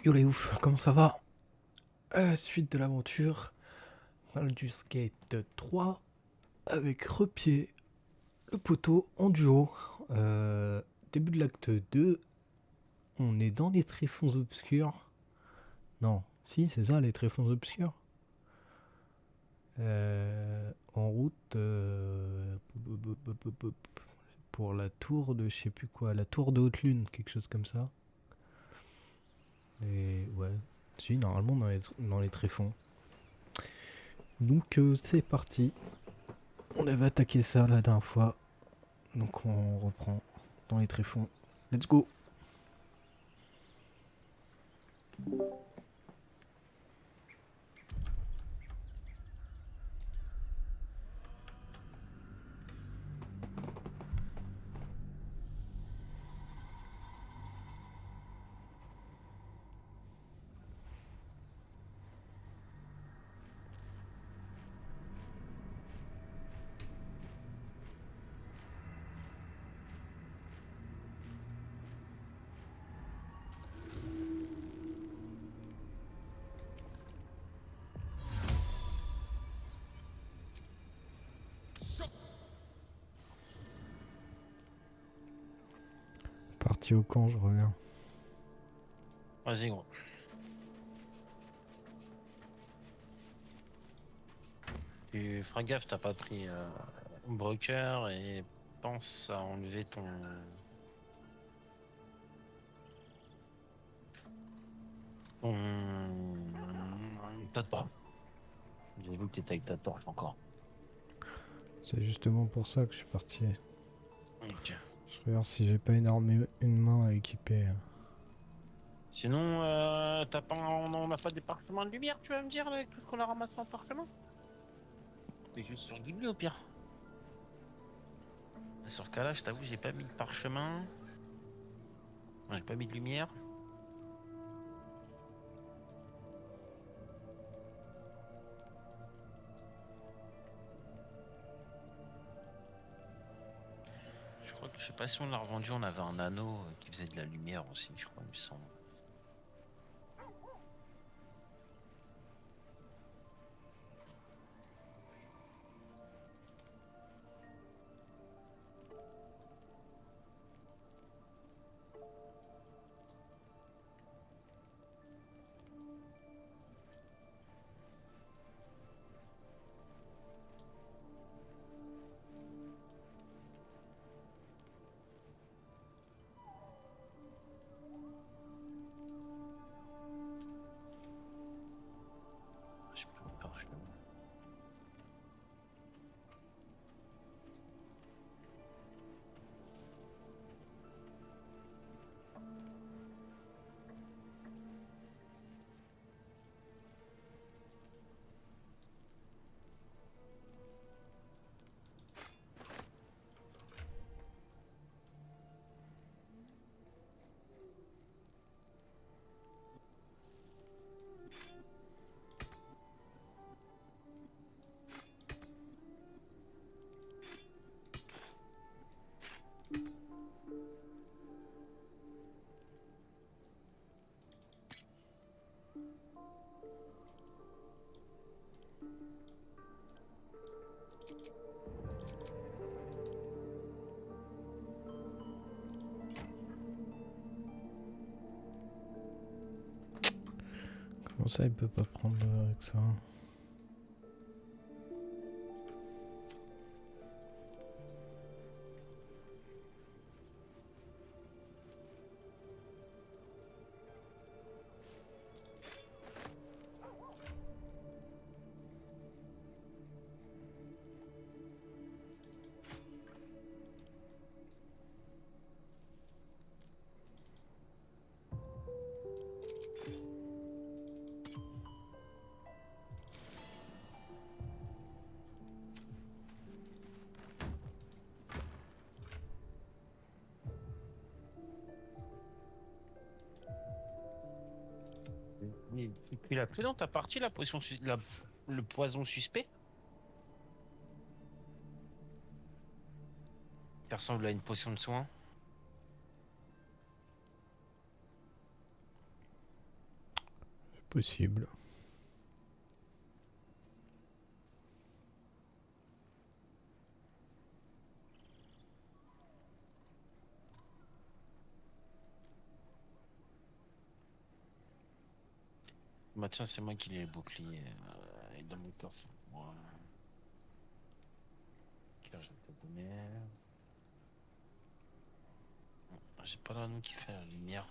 Yo les ouf, comment ça va? Suite de l'aventure, Baldur's Gate 3, avec Repied, le poteau en duo. Début de l'acte 2, on est dans les tréfonds obscurs. Non, si c'est ça les tréfonds obscurs. En route pour la tour de je sais plus quoi, la tour de haute lune, quelque chose comme ça. Et ouais, si normalement dans les tréfonds. Donc c'est parti. On avait attaqué ça la dernière fois. Donc on reprend dans les tréfonds. Let's go. Parti au camp, je reviens. Vas-y, gros. Tu feras gaffe, t'as pas pris broker et pense à enlever ton tas de bras. J'ai vu que t'étais avec ta torche encore. C'est justement pour ça que je suis parti. Ok. Je regarde si j'ai pas une arme, une main à équiper. Sinon, t'as pas, on a pas des parchemins de lumière, tu vas me dire, là, avec tout ce qu'on a ramassé en parchemin? C'est juste sur Ghibli au pire. Sur ce cas-là, je t'avoue, j'ai pas mis de parchemin. Ouais, j'ai pas mis de lumière. Je crois que, je sais pas si on l'a revendu, on avait un anneau qui faisait de la lumière aussi, je crois, il me semble. Je peux pas, parchemin. Comment ça, il peut pas prendre avec ça? Mais tu l'as pris dans ta partie, la potion, le poison suspect? Qui ressemble à une potion de soin. Possible. Bah tiens, c'est moi qui l'ai le bouclier dans mon coffre. Voilà. Là, je vais te donner. J'ai pas l'anneau qui fait la lumière.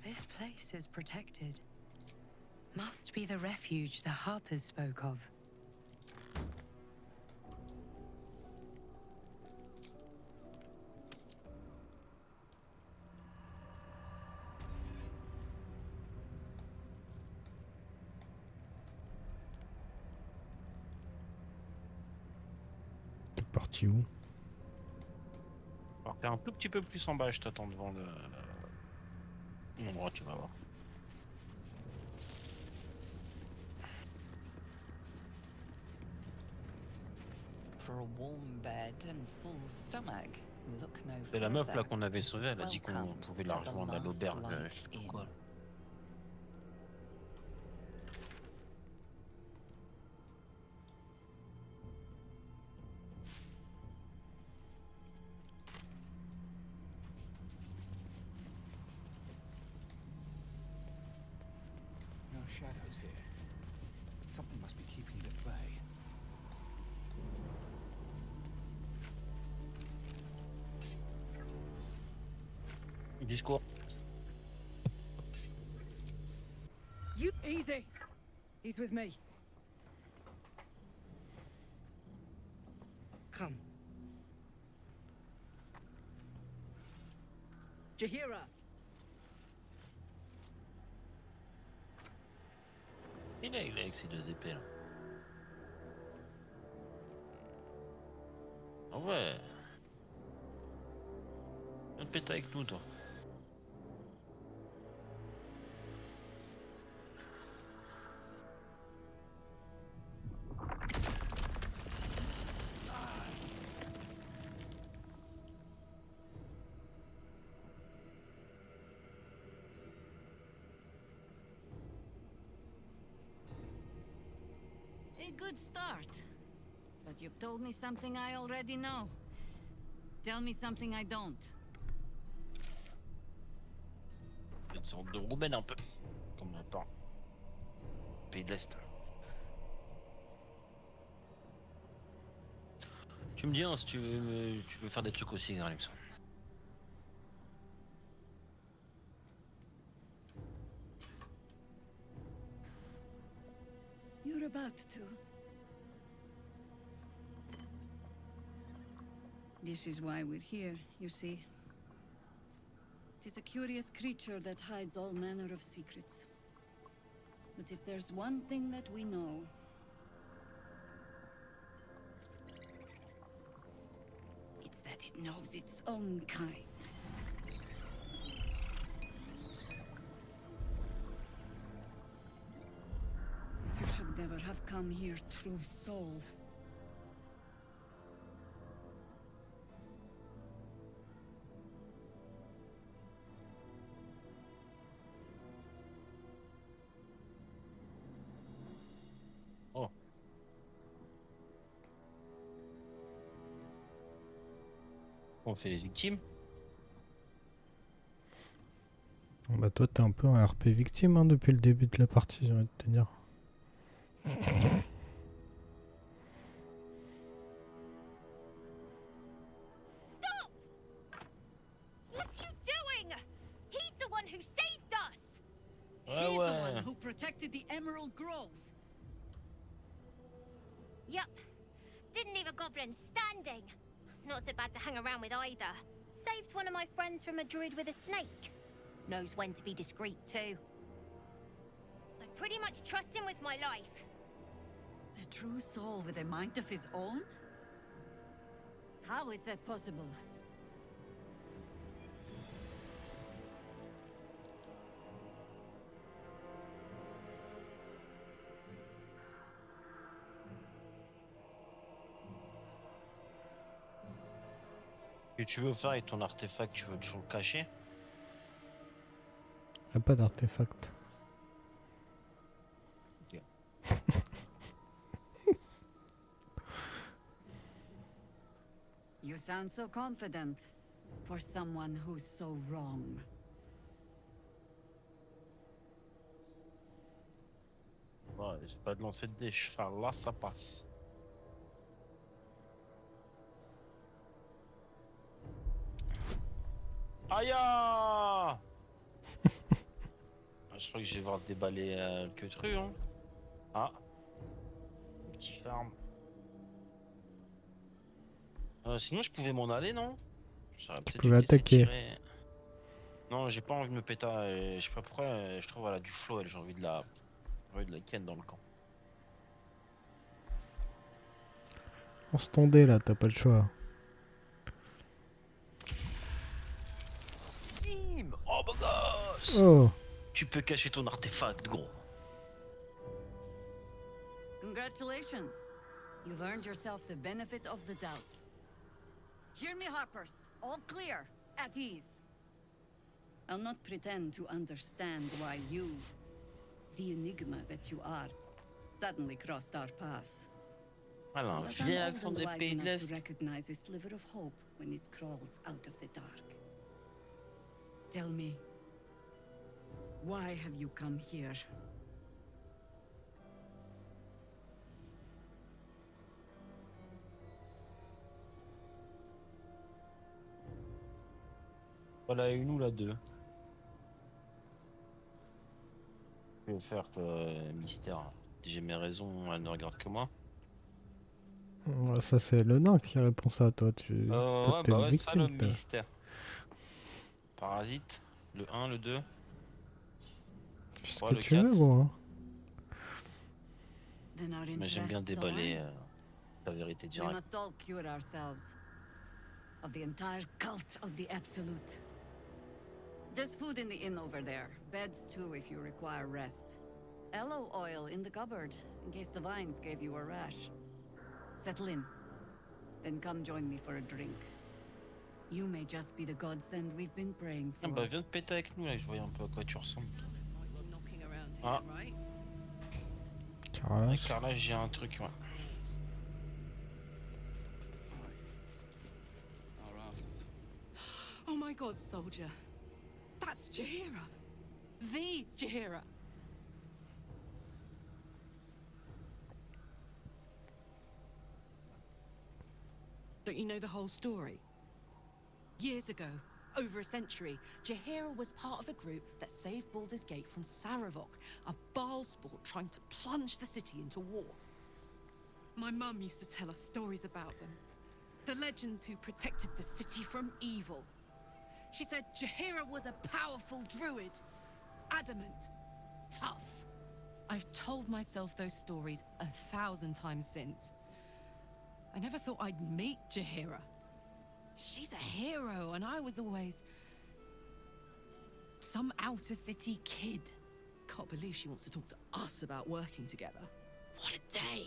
This place is protected. Must be the refuge the Harpers spoke of. T'es parti où? Alors t'es un tout petit peu plus en bas, je t'attends devant l'endroit, tu vas voir. For a warm bed and full stomach, look no C'est la meuf là further. qu'on avait sauvée, elle a dit qu'on Welcome pouvait to la the rejoindre à last l'auberge, light je sais pas inn. quoi. No shadows here. Something must be keeping it at bay. Discours. You easy. He's with me. Come. Jahira. Il est avec ses deux épées là. Ah ouais. Viens te péter avec nous toi. A good start. But you've told me something I already know. Tell me something I don't. Une sorte de roumaine un peu. Comme on parle. Pays de l'Est. Tu me dis hein, si tu veux faire des trucs aussi, il me semble. You're about to. This is why we're here, you see. It is a curious creature that hides all manner of secrets. But if there's one thing that we know, it's that it knows its own kind. You should never have come here, true soul. Oh. On fait les victimes. Bah toi t'es un peu un RP victime hein, depuis le début de la partie, j'ai envie de te dire. What are you doing? He's the one who saved us! Ouais, He's the one ouais. who protected the Emerald Grove. Yup. Didn't leave a goblin standing. Not so bad to hang around with either. Saved one of my friends from a druid with a snake. Knows when to be discreet too. I pretty much trust him with my life. A true soul with a mind of his own? How is that possible? Ce que tu veux faire avec ton artefact, tu veux toujours le cacher? Y'a pas d'artefact. Ok. You sound so confident for someone who's so wrong. Ouais, j'ai pas de lancer de dés, cheval, là ça passe. Aïe ah, je crois que je vais voir déballer le queutru, hein. Ah, petit farm. Sinon je pouvais m'en aller, non? J'aurais peut-être pouvais dû te laisser attaquer. tirer. Non, j'ai pas envie de me péter, je sais pas pourquoi, je trouve voilà, du flow, j'ai envie de la ken dans le camp. On se tendait là, t'as pas le choix. Bim, oh beau gosse. Oh, Tu peux cacher ton artefact, gros. Congratulations. You've earned yourself the benefit of the doubt. Hear me, Harpers. All clear. At ease. I'll not pretend to understand why you, the enigma that you are, suddenly crossed our path. Voilà, un But vilain I'm accent old des and wise pays de enough to l'Est. recognize a sliver of hope when it crawls out of the dark. Tell me, why have you come here? Voilà, une ou la deux. Je vais faire mystère. J'ai mes raisons, elle ne regarde que moi. ça c'est le nain qui répond ça, toi. Toi Ouais, t'es bah une ouais, c'est ça le victime, toi. mystère. Parasite, le 1, le 2. Fais ce Ouais, que le tu veux, 4. gros. Hein. Then our Mais j'aime bien interests déballer align. la vérité We directe. must all cure ourselves of the entire cult of the Absolute. There's food in the inn over there. Beds too if you require rest. Aloe oil in the cupboard in case the vines gave you a rash. Settle in. Then come join me for a drink. You may just be the godsend we've been praying Ah for. bah viens de péter avec nous là, je voyais un peu à quoi tu ressembles. Knocking around here, Ah. right? Carrelage. Ouais, car là j'ai un truc, ouais. Our asses. Oh my god, soldier. That's Jahira. The Jahira. Don't you know the whole story? Years ago, over a century, Jahira was part of a group that saved Baldur's Gate from Saravok, a Baal sport trying to plunge the city into war. My mum used to tell us stories about them. The legends who protected the city from evil. She said Jahira was a powerful druid. Adamant. Tough. I've told myself those stories 1,000 times since. I never thought I'd meet Jahira. She's a hero, and I was always some outer city kid. Can't believe she wants to talk to us about working together. What a day!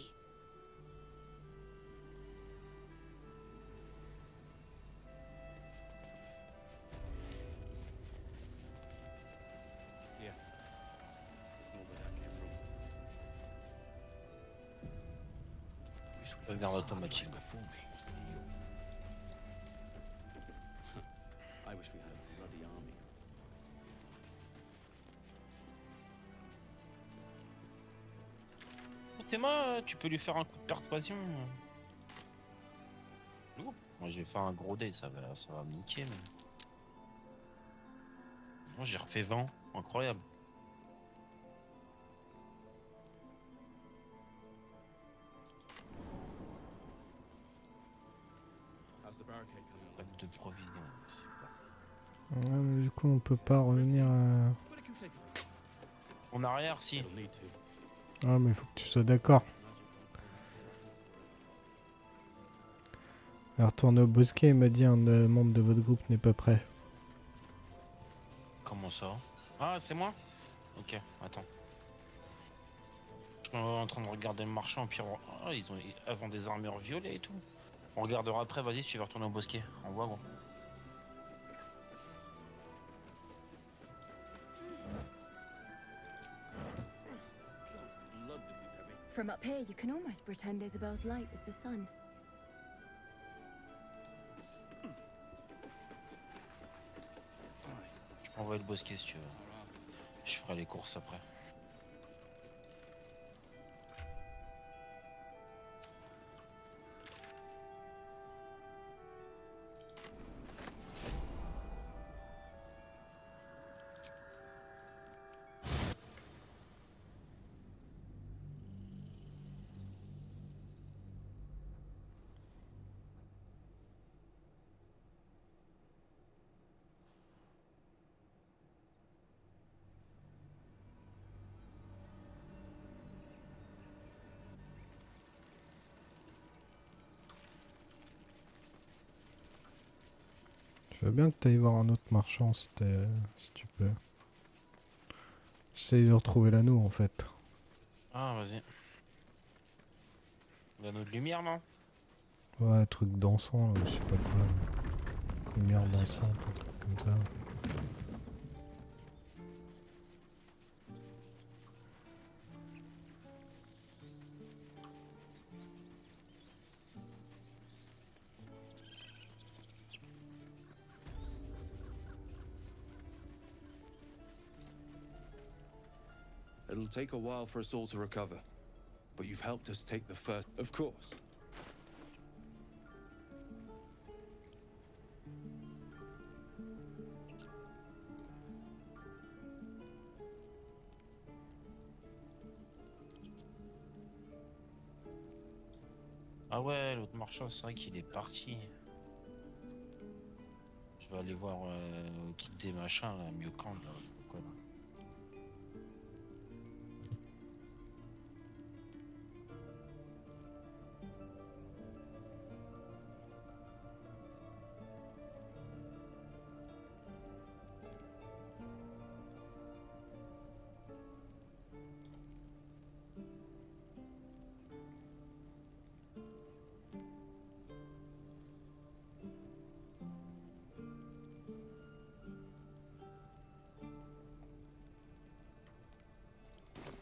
Yeah. There's more where that came from. Wish we Sauvegarde had automatique. half-life before me. I wish we had a bloody army. Théma, tu peux lui faire un coup de persuasion. Lourd. Moi j'ai fait un gros dé, ça va me niquer, mais. Moi j'ai refait 20, incroyable. How's the barricade coming Pas along? de provision. Super. Ouais, mais du coup, on peut pas revenir à... But it can take a while. En arrière, si. It'll need to. Ah, mais il faut que tu sois d'accord. Retourner au bosquet, il m'a dit un membre de votre groupe n'est pas prêt. Comment ça? Ah, c'est moi? Ok, attends. Je suis en train de regarder le marchand, puis ah, ils avant des armures violettes et tout. On regardera après, vas-y si tu veux retourner au bosquet. On voit gros. Blood, this is heavy. From up here, you can almost pretend Isabel's light is the sun. Je peux envoyer le bosquet si tu veux. Je ferai les courses après. Je veux bien que tu ailles voir un autre marchand si tu peux. J'essaye de retrouver l'anneau en fait. Ah, vas-y. L'anneau de lumière, non? Ouais, truc dansant là, ou je sais pas quoi. Lumière Vas-y, dansante, un truc comme ça. It'll take a while for us all to recover, but you've helped us take the first. Of course. Ah ouais, l'autre marchand, c'est vrai qu'il est parti. Je vais aller voir le truc des machins, là, mieux quand là. Je sais pas quoi, là.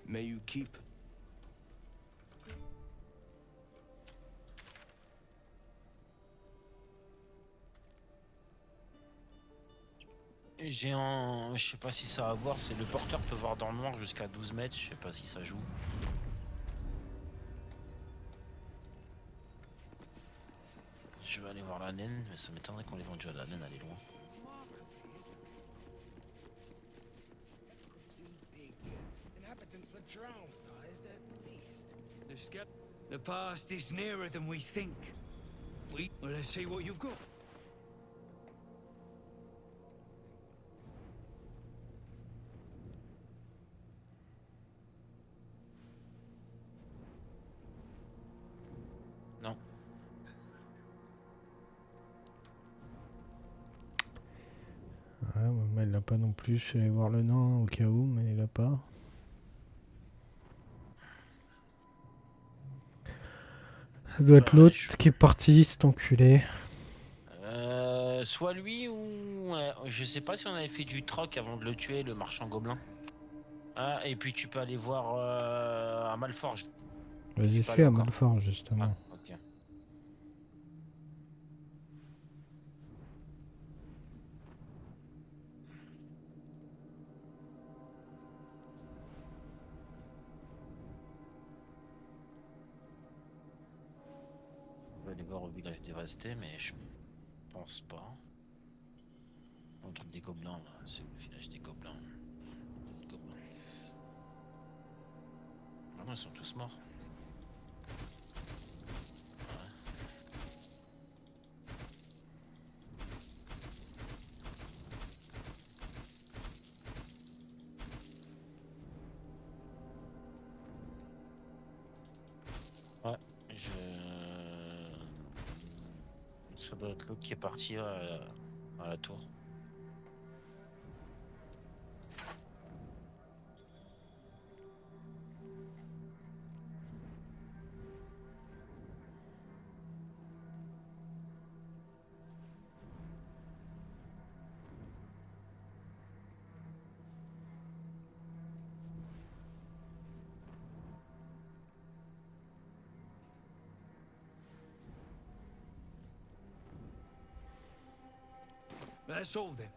May you keep. Et j'ai un. Je sais pas si ça a à voir, c'est le porteur peut voir dans le noir jusqu'à 12 mètres, je sais pas si ça joue. Je vais aller voir la naine, mais ça m'étonnerait qu'on l'ait vendu à la naine, elle est loin. The past is nearer than we think. Well, let's see what you've got. Non. Ouais, maman, il l'a pas non plus. Je suis allé voir le nain au cas où, mais il l'a pas. Ça doit être Bah, l'autre qui est parti, cet enculé. Soit lui ou. Je sais pas si on avait fait du troc avant de le tuer, le marchand gobelin. Ah, et puis tu peux aller voir à Malforge. J'y Pas suis allé à encore. Malfort, justement. Ah, ok. aller voir au village dévasté, mais je pense pas. Le truc des gobelins, là, c'est le village des gobelins. Gobelins. Ah non, ils sont tous morts. Ouais, je... Ça doit être l'autre qui est parti à la tour. That's all then.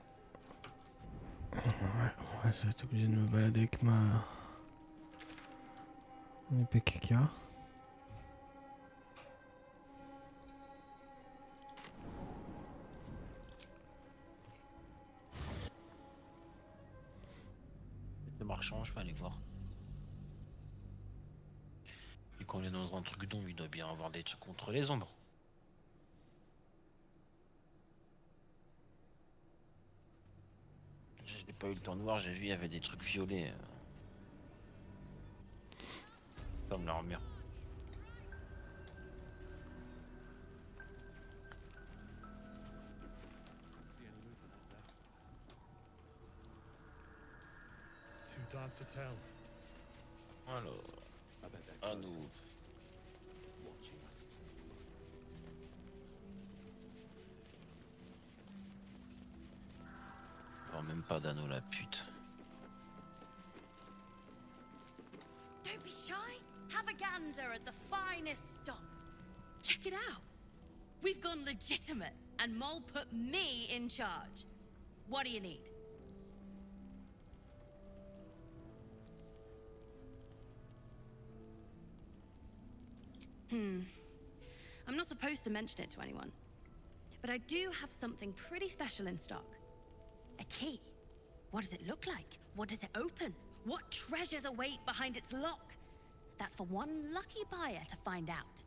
Ouais, je vais être obligé de me balader avec ma épée Keka. Le marchand, je vais aller voir. Et qu'on est dans un truc d'ombre, il doit bien avoir des trucs contre les ombres. J'ai pas eu le temps de voir, j'ai vu il y avait des trucs violets. Comme l'armure. Too dark to tell. Alors, à nous. Oh, même pas d'anneau la pute. Don't be shy. Have a gander at the finest stock. Check it out. We've gone legitimate, and Mole put me in charge. What do you need? I'm not supposed to mention it to anyone, but I do have something pretty special in stock. A key. What does it look like? What does it open? What treasures await behind its lock? That's for one lucky buyer to find out.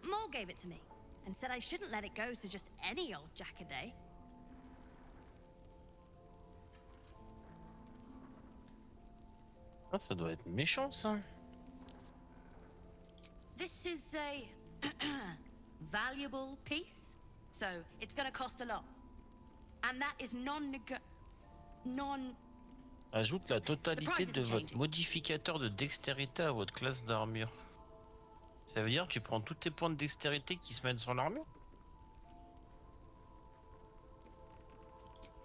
Mole gave it to me and said I shouldn't let it go to just any old jackaday. Ah, ça doit être méchant ça. This is a valuable piece, so it's gonna cost a lot. And that is non. Ajoute la totalité de votre modificateur de dextérité à votre classe d'armure. Ça veut dire que tu prends tous tes points de dextérité qui se mettent sur l'armure?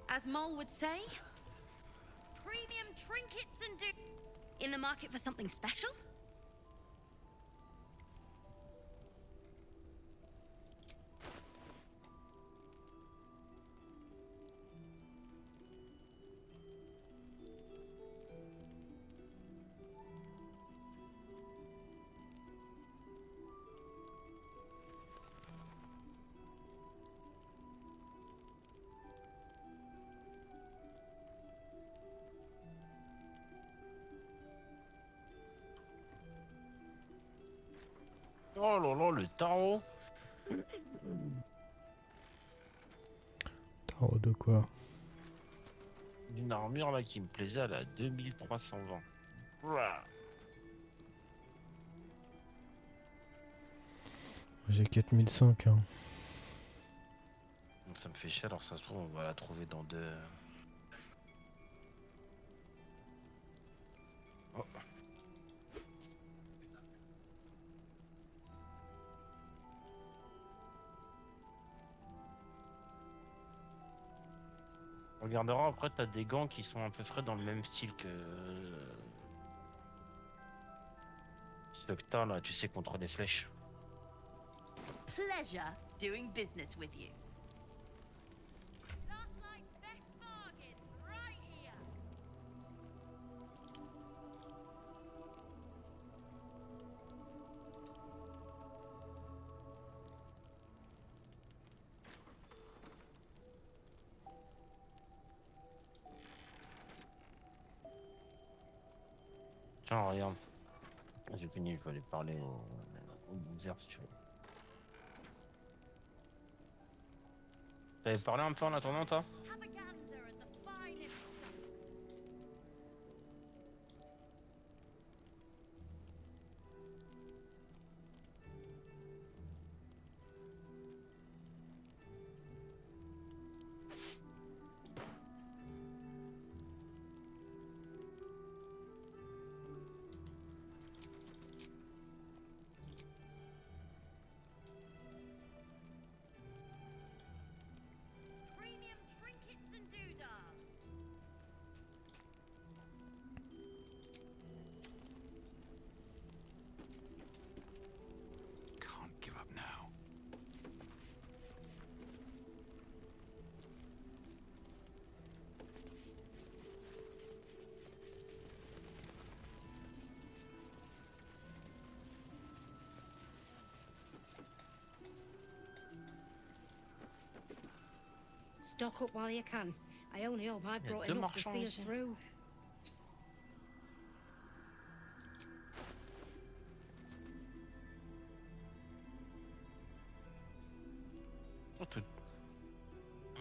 As Mole would say, premium trinkets and in the market for something special? Oh là là, le tarot. Tarot de quoi? Une armure là qui me plaisait à la 2320. Ouah. J'ai 4005. Hein. Ça me fait chier, alors ça se trouve on va la trouver dans deux. Oh. On regardera après, t'as des gants qui sont à peu près dans le même style que ceux que t'as là, tu sais, contre les flèches. Pleasure doing business with you. Tiens, regarde. J'ai fini, il fallait parler au Bowser si tu veux. T'avais parlé un peu en attendant, toi? Have a gander at the finest. Premium trinkets and doodads. Can't give up now. Stock up while you can. I only hope I brought deux enough to marchands see us ici. through.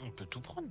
On peut tout prendre.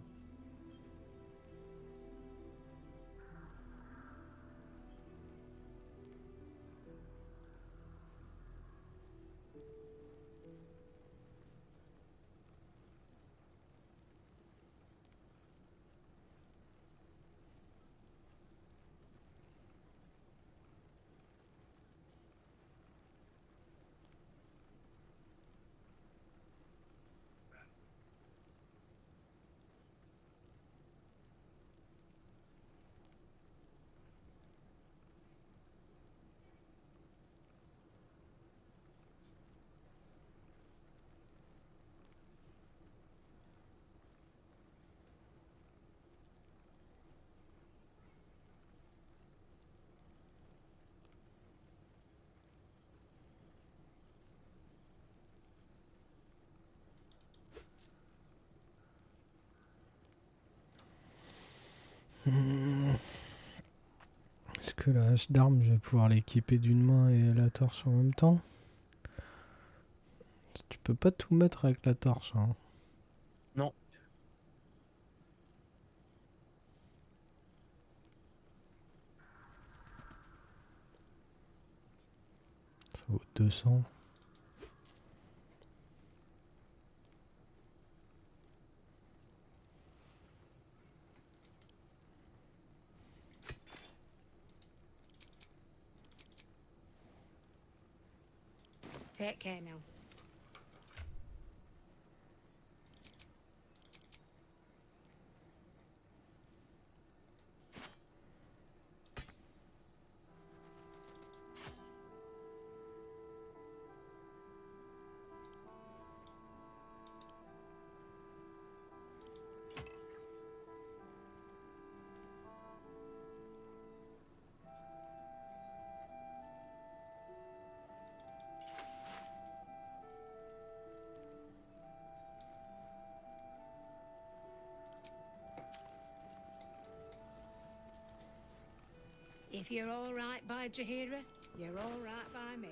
Est-ce que la hache d'armes, je vais pouvoir l'équiper d'une main et la torche en même temps? Tu peux pas tout mettre avec la torche, hein. Non. Ça vaut 200. Take care now. If you're all right by Jahira, you're all right by me.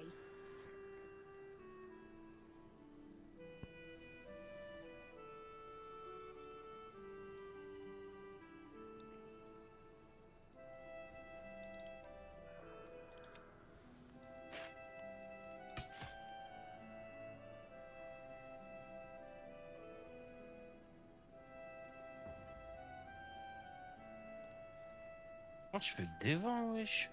Oh, je fais des vents, wesh.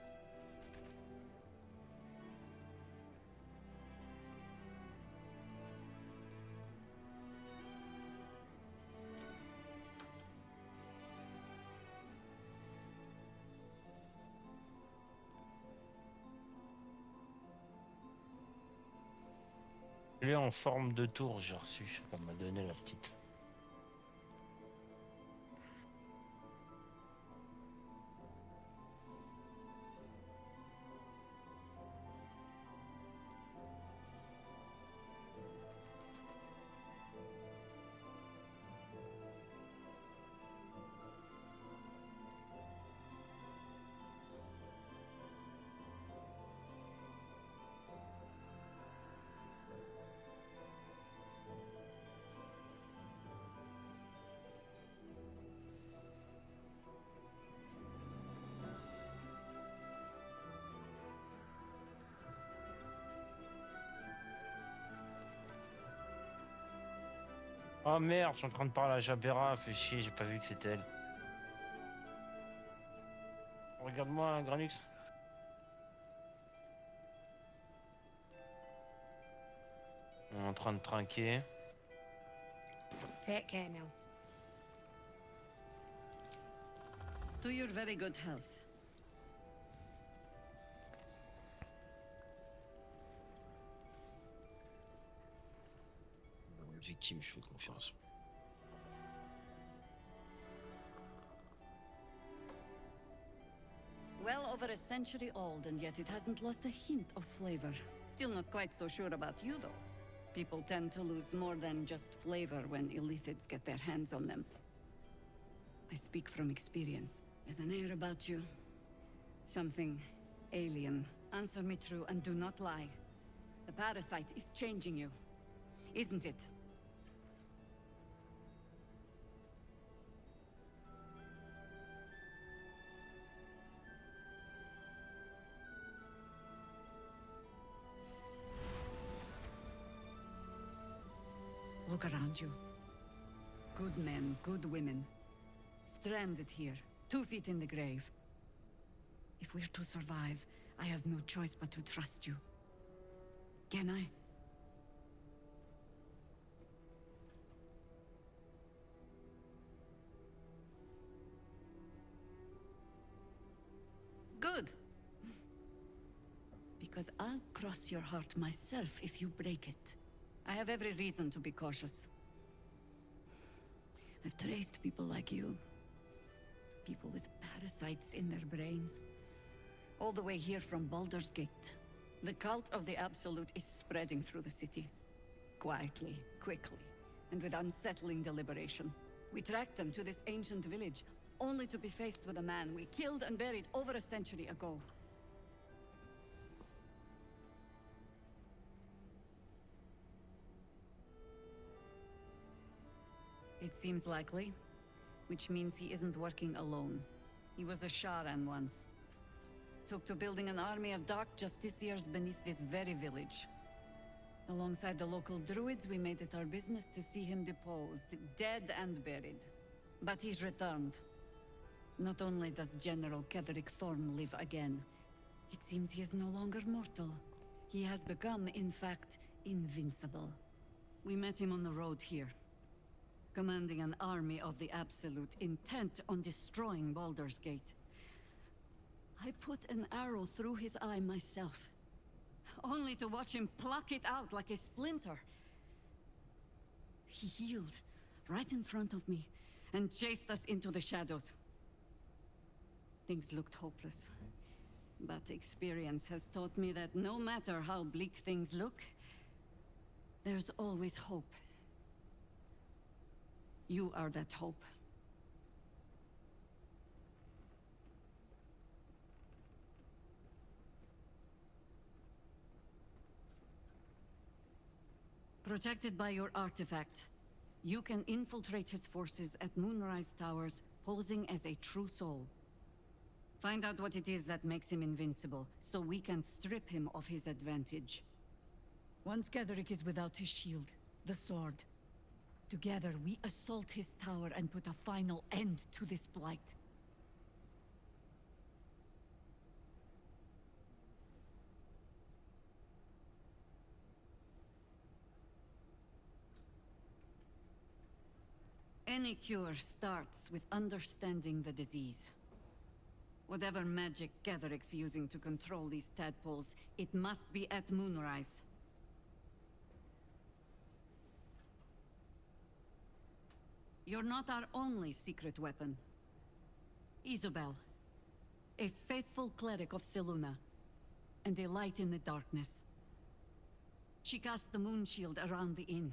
Il est en forme de tour, j'ai reçu. Ça m'a donné la petite. Oh merde, je suis en train de parler à Jabera, fais chier, j'ai pas vu que c'était elle. Regarde-moi, hein, Granux. On est en train de trinquer. Take care now. To your very good health. Victime, je fais confiance. Well over a century old, and yet it hasn't lost a hint of flavor. Still not quite so sure about you, though. People tend to lose more than just flavor when illithids get their hands on them. I speak from experience. There's an air about you. Something alien. Answer me true and do not lie. The parasite is changing you, isn't it? Look around you. Good men, good women. Stranded here, 2 feet in the grave. If we're to survive, I have no choice but to trust you. Can I? Good. Because I'll cross your heart myself if you break it. I have every reason to be cautious. I've traced people like you. People with parasites in their brains. All the way here from Baldur's Gate. The cult of the Absolute is spreading through the city. Quietly, quickly, and with unsettling deliberation. We tracked them to this ancient village, only to be faced with a man we killed and buried over a century ago. It seems likely, which means he isn't working alone. He was a Sharan once. Took to building an army of dark justiciars beneath this very village. Alongside the local druids, we made it our business to see him deposed, dead and buried. But he's returned. Not only does General Ketherick Thorn live again, it seems he is no longer mortal. He has become, in fact, invincible. We met him on the road here, commanding an army of the Absolute, intent on destroying Baldur's Gate. I put an arrow through his eye myself, only to watch him pluck it out like a splinter. He healed right in front of me and chased us into the shadows. Things looked hopeless, but experience has taught me that no matter how bleak things look, there's always hope. You are that hope. Protected by your artifact, you can infiltrate his forces at Moonrise Towers, posing as a true soul. Find out what it is that makes him invincible, so we can strip him of his advantage. Once Ketherick is without his shield, the sword, together we assault his tower and put a final end to this blight. Any cure starts with understanding the disease. Whatever magic Ketherick's using to control these tadpoles, it must be at Moonrise. You're not our only secret weapon. Isabel, a faithful cleric of Selûne, and a light in the darkness. She cast the moon shield around the inn.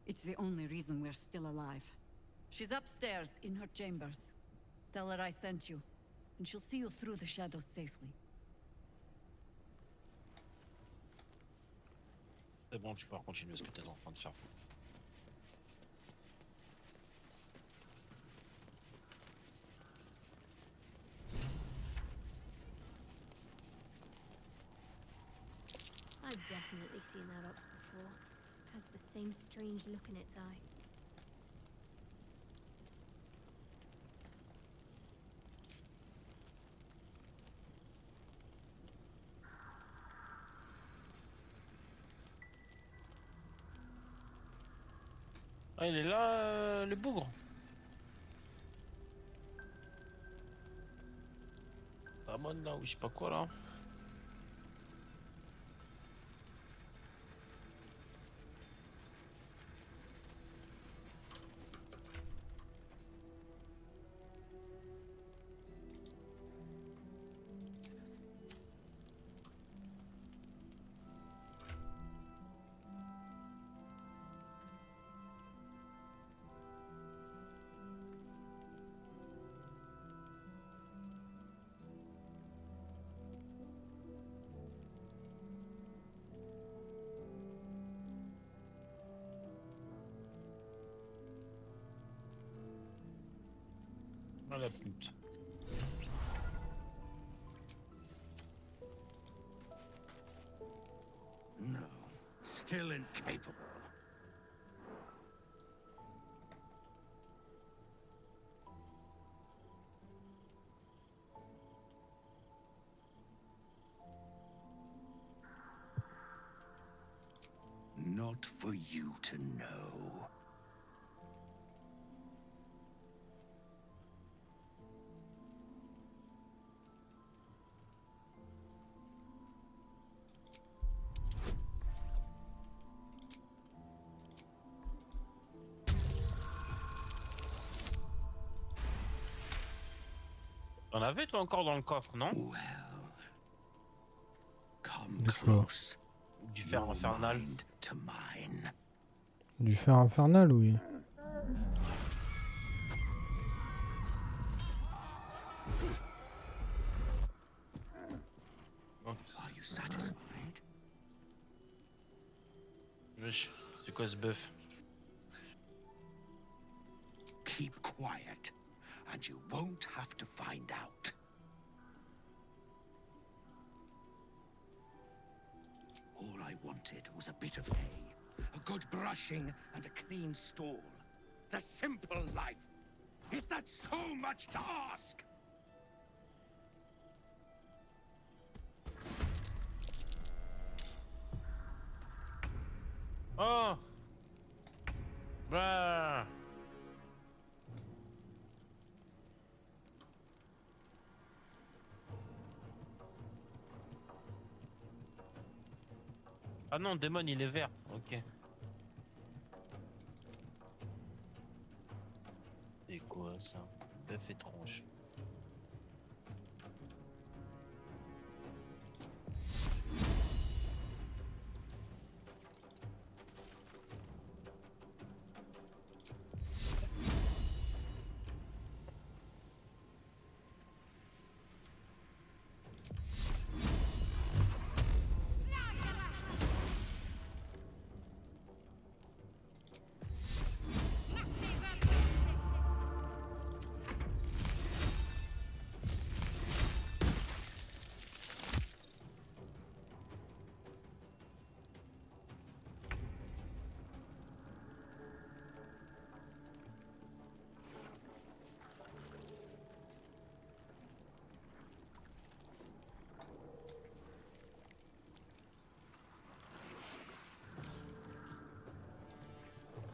It's the only reason we're still alive. She's upstairs in her chambers. Tell her I sent you, and she'll see you through the shadows safely. C'est bon, tu peux continuer ce que t'es en train de faire. I've definitely seen that ox before. It has the same strange look in its eye. Ah, il est là, le bougre. Ah, bon, là, ou je sais pas quoi, là. Ah, la pute. No, still incapable. Not for you to know. T'en avais toi encore dans le coffre, non? Well, come De quoi? close. Du fer Your infernal. mind to mine. Du fer infernal, oui. Are you satisfied? Wesh, c'est quoi ce bœuf? Keep quiet, and you won't have to find out. All I wanted was a bit of hay, a good brushing, and a clean stall. The simple life. Is that so much to ask? Oh! Bah! Ah non, démon il est vert, ok. C'est quoi ça? Bœuf étrange.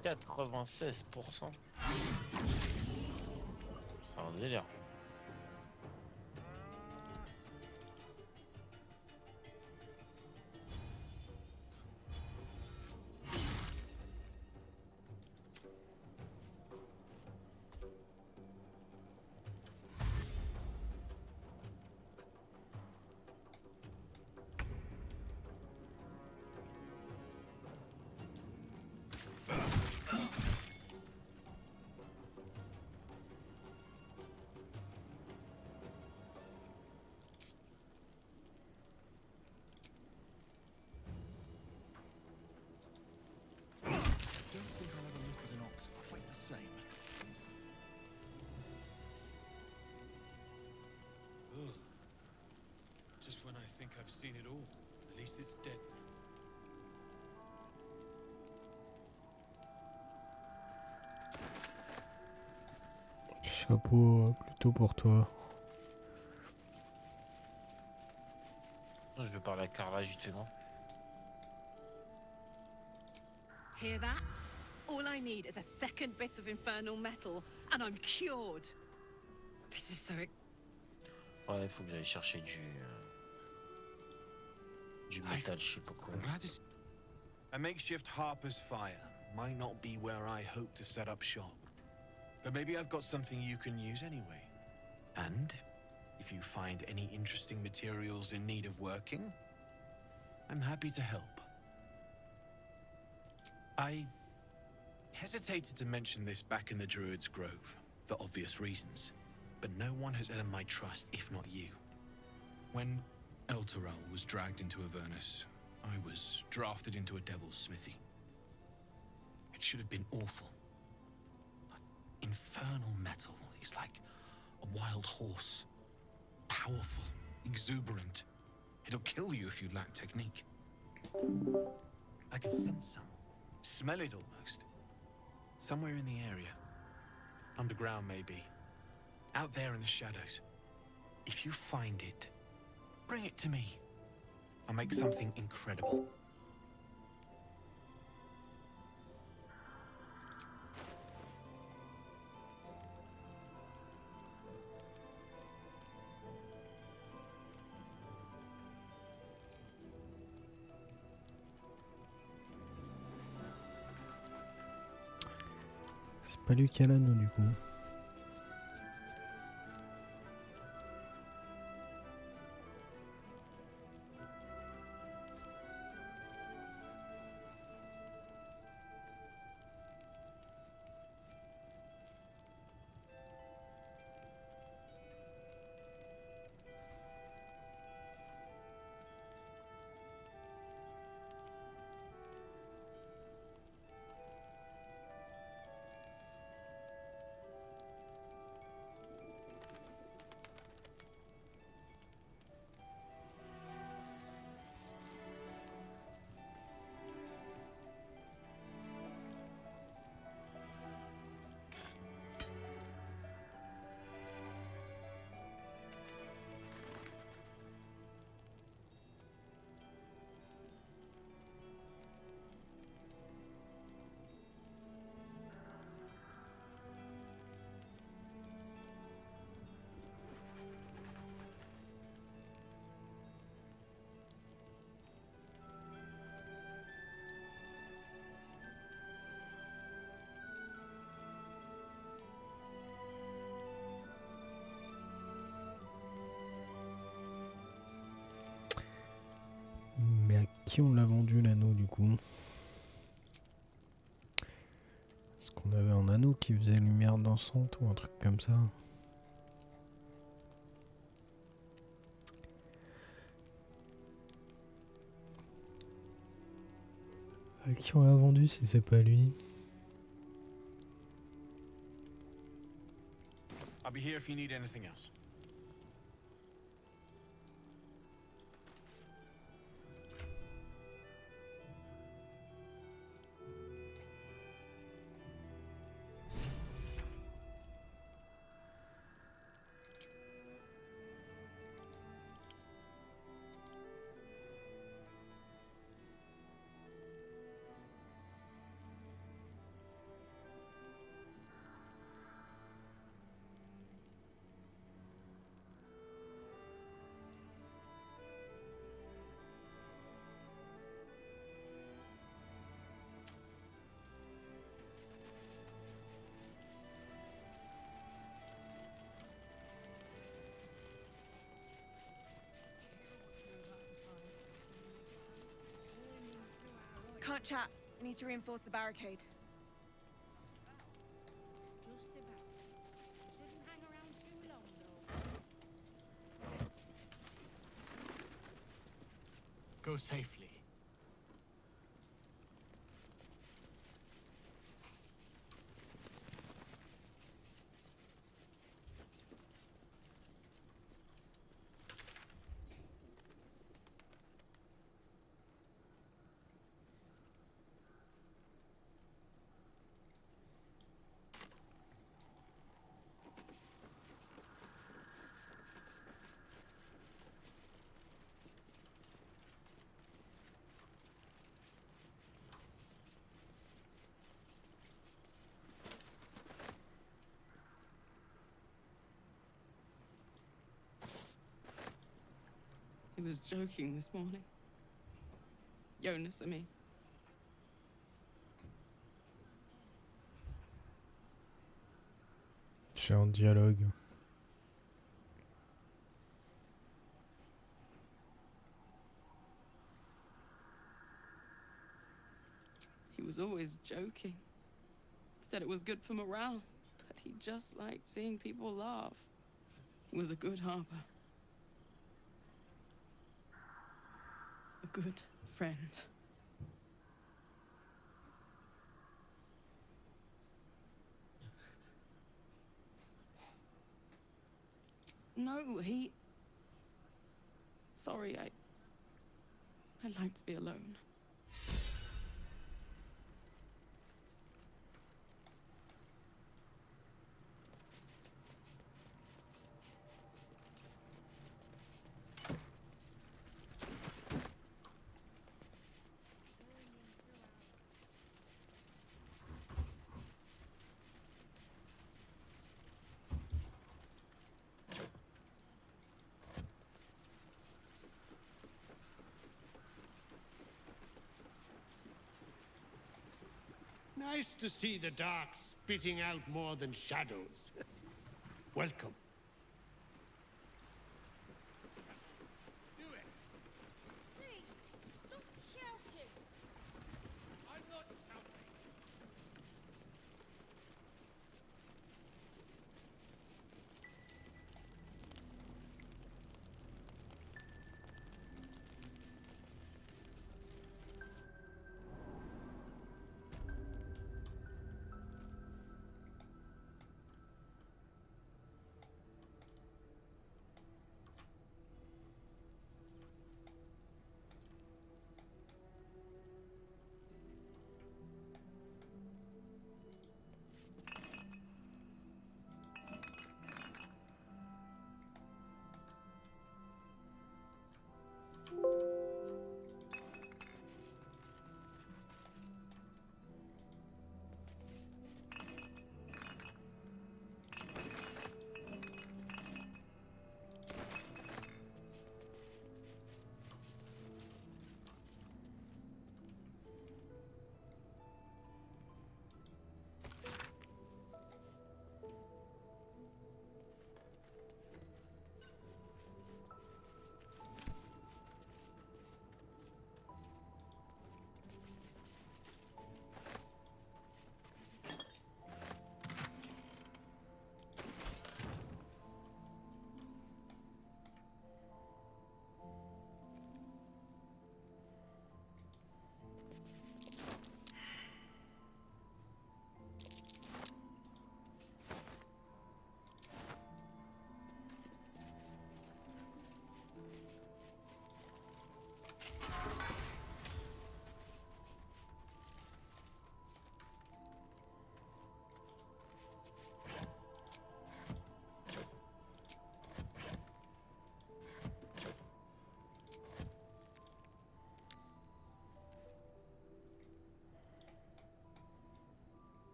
« 96%. C'est un délire. Just when I think I've seen it all, at least it's dead now. Chapeau plutôt pour toi. Je vais parler à Carla vite fait, non? Hear that? All I need is a second bit of infernal metal, and I'm cured. This is so... Ouais, faut que j'aille chercher du métal, je sais pas quoi. I'm glad this... A makeshift harper's fire might not be where I hope to set up shop. But maybe I've got something you can use anyway. And if you find any interesting materials in need of working, I'm happy to help. I hesitated to mention this back in the Druid's Grove, for obvious reasons, but no one has earned my trust if not you. When Elturel was dragged into Avernus, I was drafted into a devil's smithy. It should have been awful. But infernal metal is like a wild horse. Powerful, exuberant. It'll kill you if you lack technique. I can sense some. Smell it almost. Somewhere in the area. Underground, maybe. Out there in the shadows. If you find it, bring it to me. I'll make something incredible. C'est pas lui qui a l'anneau du coup. Mais à qui on l'a vendu l'anneau du coup? Est-ce qu'on avait un anneau qui faisait lumière dansante ou un truc comme ça? À qui on l'a vendu si c'est pas lui? I'll be here if you need anything else. Can't chat. I need to reinforce the barricade. Just about. Shouldn't hang around too long, though. Go safely. He was joking this morning. Jonas, I mean. Je suis en dialogue. He was always joking. Said it was good for morale, but he just liked seeing people laugh. He was a good harbor. A good friend. No, he... Sorry, I'd like to be alone. Nice to see the dark spitting out more than shadows. Welcome. Do it! Please, stop shouting! I'm not shouting!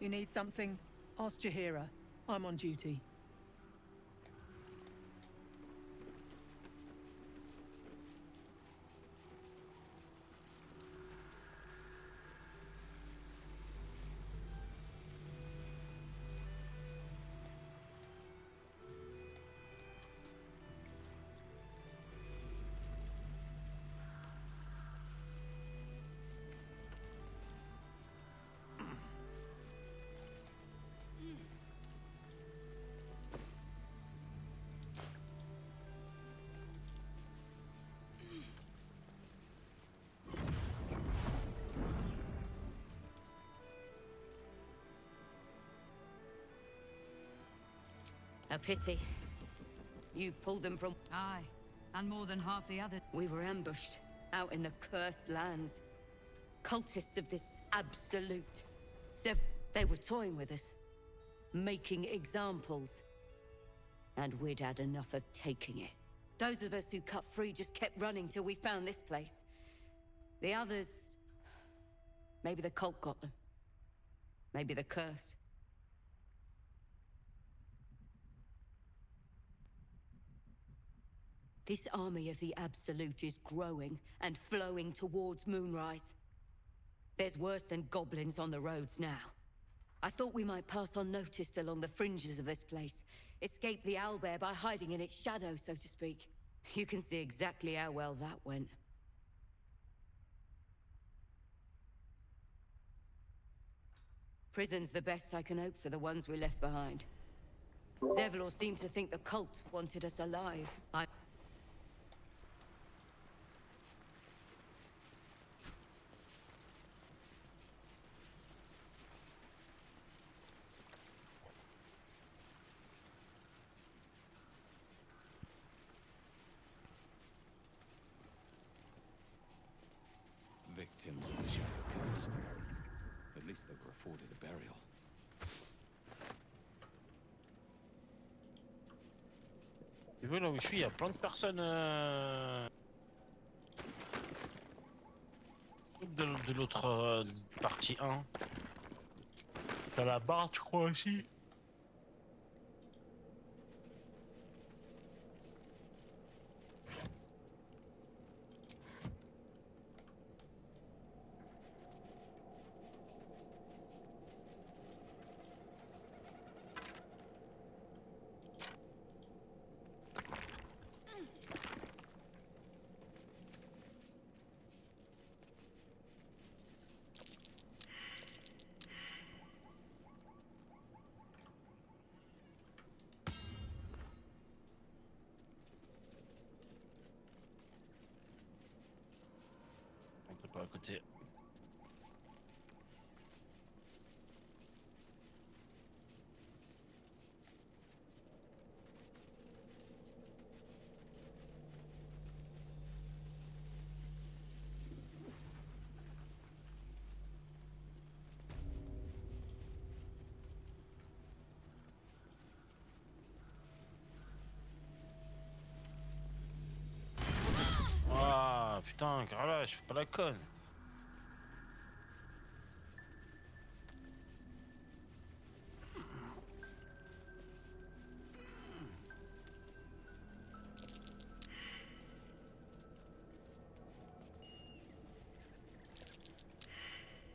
You need something? Ask Jaheira. I'm on duty. A pity. You pulled them from... Aye, and more than half the others. We were ambushed, out in the cursed lands. Cultists of this absolute. They were toying with us. Making examples. And we'd had enough of taking it. Those of us who cut free just kept running till we found this place. The others... Maybe the cult got them. Maybe the curse. This army of the Absolute is growing and flowing towards Moonrise. There's worse than goblins on the roads now. I thought we might pass unnoticed along the fringes of this place, escape the owlbear by hiding in its shadow, so to speak. You can see exactly how well that went. Prison's the best I can hope for the ones we left behind. Zevlor seemed to think the cult wanted us alive. Victims of the Shadow Kills. At least they were afforded a burial. Tu veux, là où je suis, il y a plein de personnes de l'autre partie 1. T'as la barre, je crois aussi. Pas à côté. Ah putain, carrelage, fais pas la conne.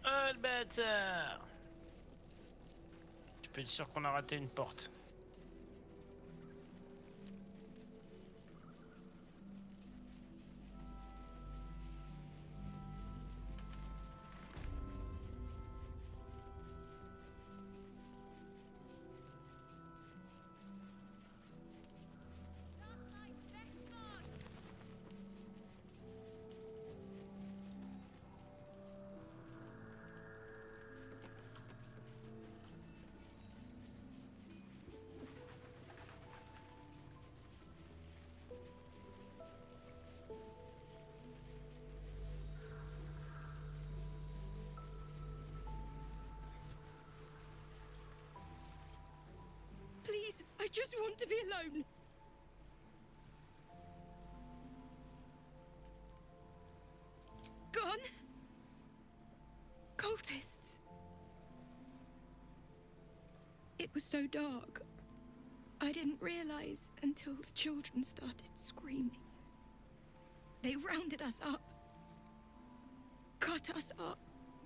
Oh le bâtard! Tu peux être sûr qu'on a raté une porte. Please, I just want to be alone. Gone? Cultists? It was so dark. I didn't realize until the children started screaming. They rounded us up, cut us up,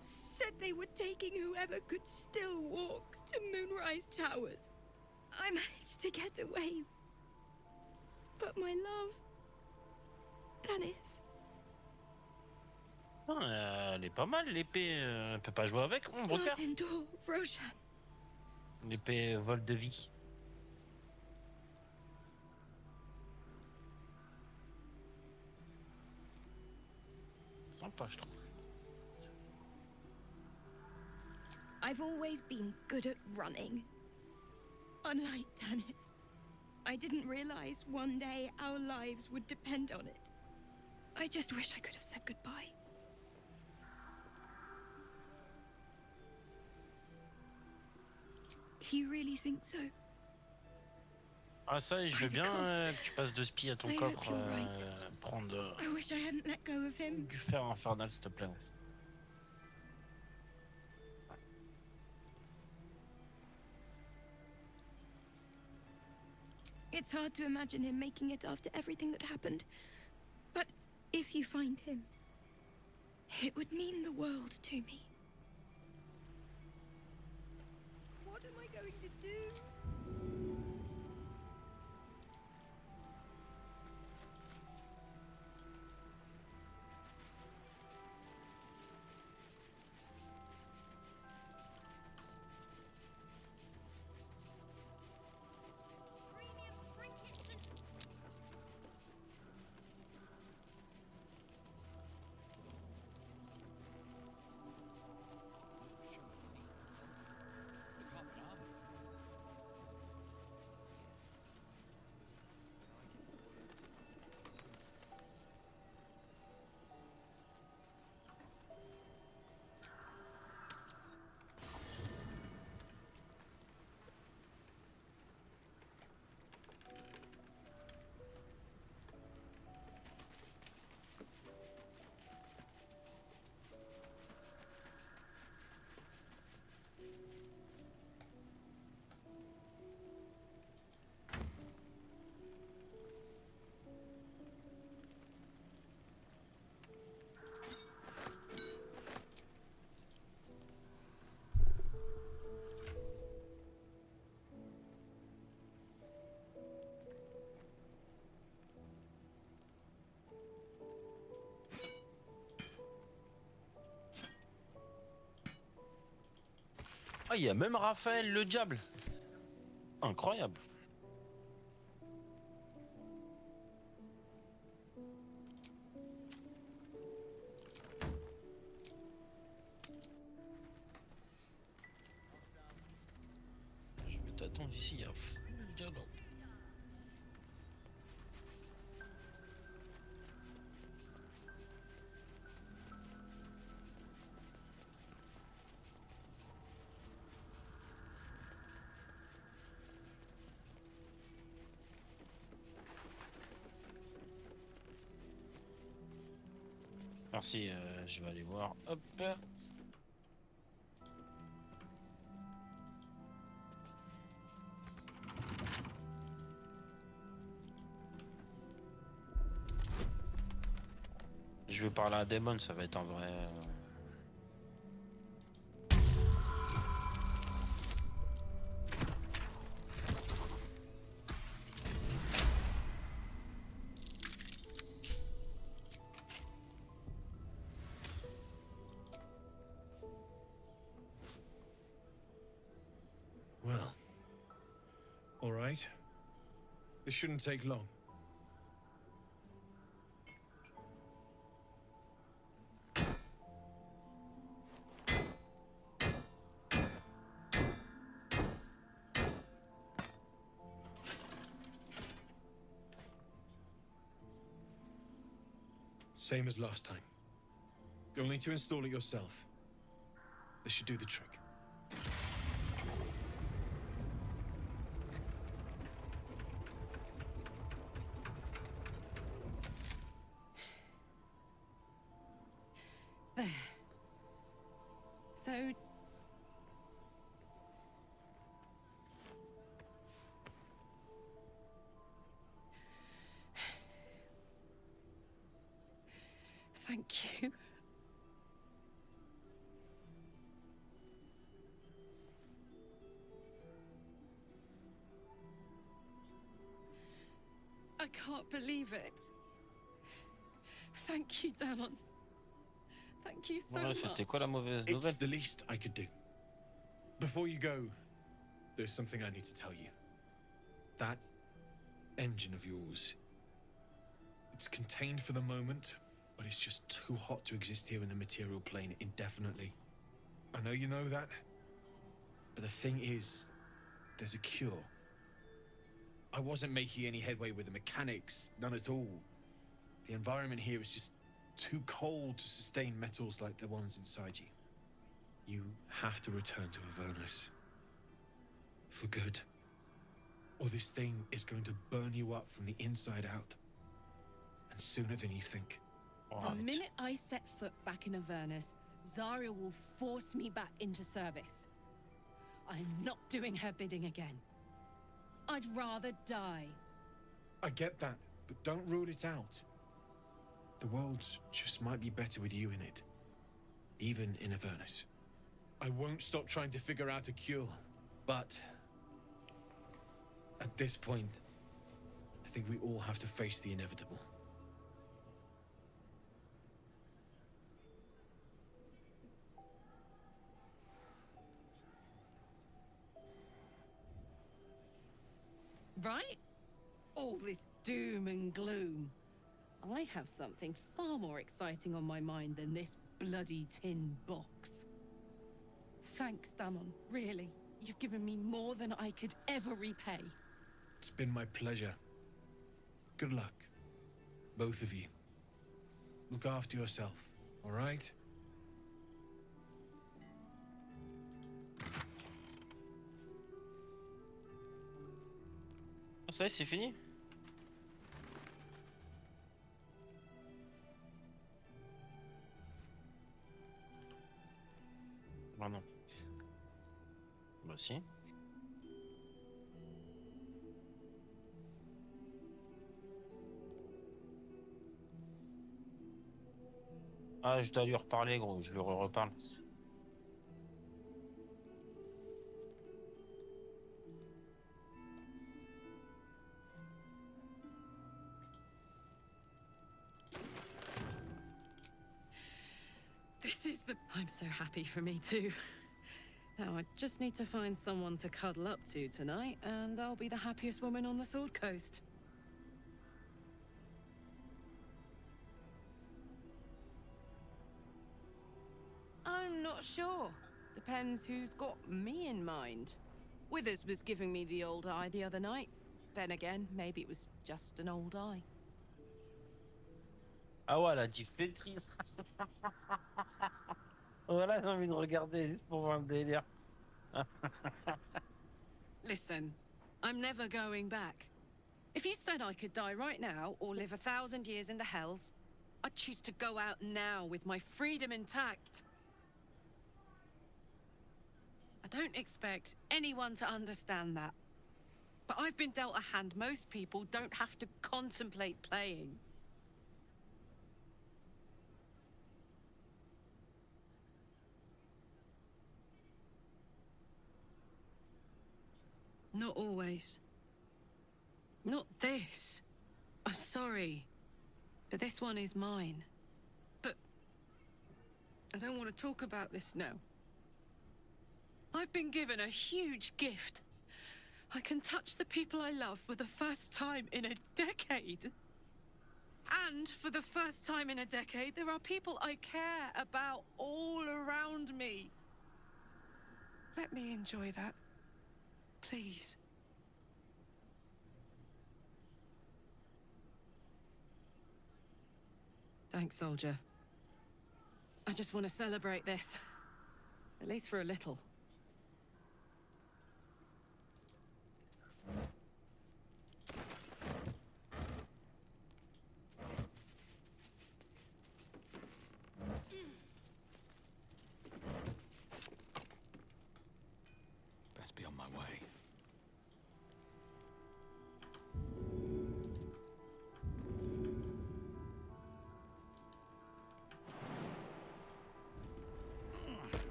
said they were taking whoever could still walk to Moonrise Towers. I managed to get away. But my love, Dennis. Elle est pas mal l'épée, elle peut pas jouer avec, ombre cœur. Martindor, Roshan. L'épée vol de vie. Sympa, je trouve. I've always been good at running. Unlike Dennis, I didn't realize one day our lives would depend on it. I just wish I could have said goodbye. Do you really think so? Ah ça, je veux bien que tu passes de spi à ton coffre, prendre I wish I hadn't let go of him. du fer infernal, s'il te plaît. It's hard to imagine him making it after everything that happened. But if you find him, it would mean the world to me. What am I going to do? Ah, il y a même Raphaël le diable. Incroyable. Je vais t'attendre ici, il y a fou le diable. Merci, je vais aller voir. Hop. Je vais parler à Damon, ça va être un vrai. Well, all right. This shouldn't take long. Same as last time. You'll need to install it yourself. This should do the trick. There. So, Thank you. I can't believe it. Thank you, Damon. Thank you so Ouais, much. c'était quoi la mauvaise nouvelle? It's the least I could do. Before you go, there's something I need to tell you. That engine of yours, it's contained for the moment, but it's just too hot to exist here in the material plane indefinitely. I know you know that, but the thing is, there's a cure. I wasn't making any headway with the mechanics, none at all. The environment here is just too cold to sustain metals like the ones inside you. You have to return to Avernus. For good. Or this thing is going to burn you up from the inside out. And sooner than you think. The minute I set foot back in Avernus, Zarya will force me back into service. I'm not doing her bidding again. I'd rather die. I get that, but don't rule it out. The world just might be better with you in it. Even in Avernus. I won't stop trying to figure out a cure, but at this point, I think we all have to face the inevitable. Right? All this doom and gloom. I have something far more exciting on my mind than this bloody tin box. Thanks, Damon. Really. You've given me more than I could ever repay. It's been my pleasure. Good luck. Both of you. Look after yourself, all right? Ça y est, c'est fini? Bah non. Bah si. Ah, je dois lui reparler, gros, je lui reparle. This is the... I'm so happy for me too. Now I just need to find someone to cuddle up to tonight, and I'll be the happiest woman on the Sword Coast. I'm not sure. Depends who's got me in mind. Withers was giving me the old eye the other night. Then again, maybe it was just an old eye. Ah ouais, elle a dit flétrise. Voilà, j'ai envie de regarder juste pour voir le délire. Listen, I'm never going back. If you said I could die right now or live 1,000 years in the Hells, I'd choose to go out now with my freedom intact. I don't expect anyone to understand that. But I've been dealt a hand most people don't have to contemplate playing. Not always. Not this. I'm sorry, but this one is mine. But I don't want to talk about this now. I've been given a huge gift. I can touch the people I love for the first time in a decade. And for the first time in a decade, there are people I care about all around me. Let me enjoy that. Please. Thanks, soldier. I just want to celebrate this. At least for a little. Best be on my way.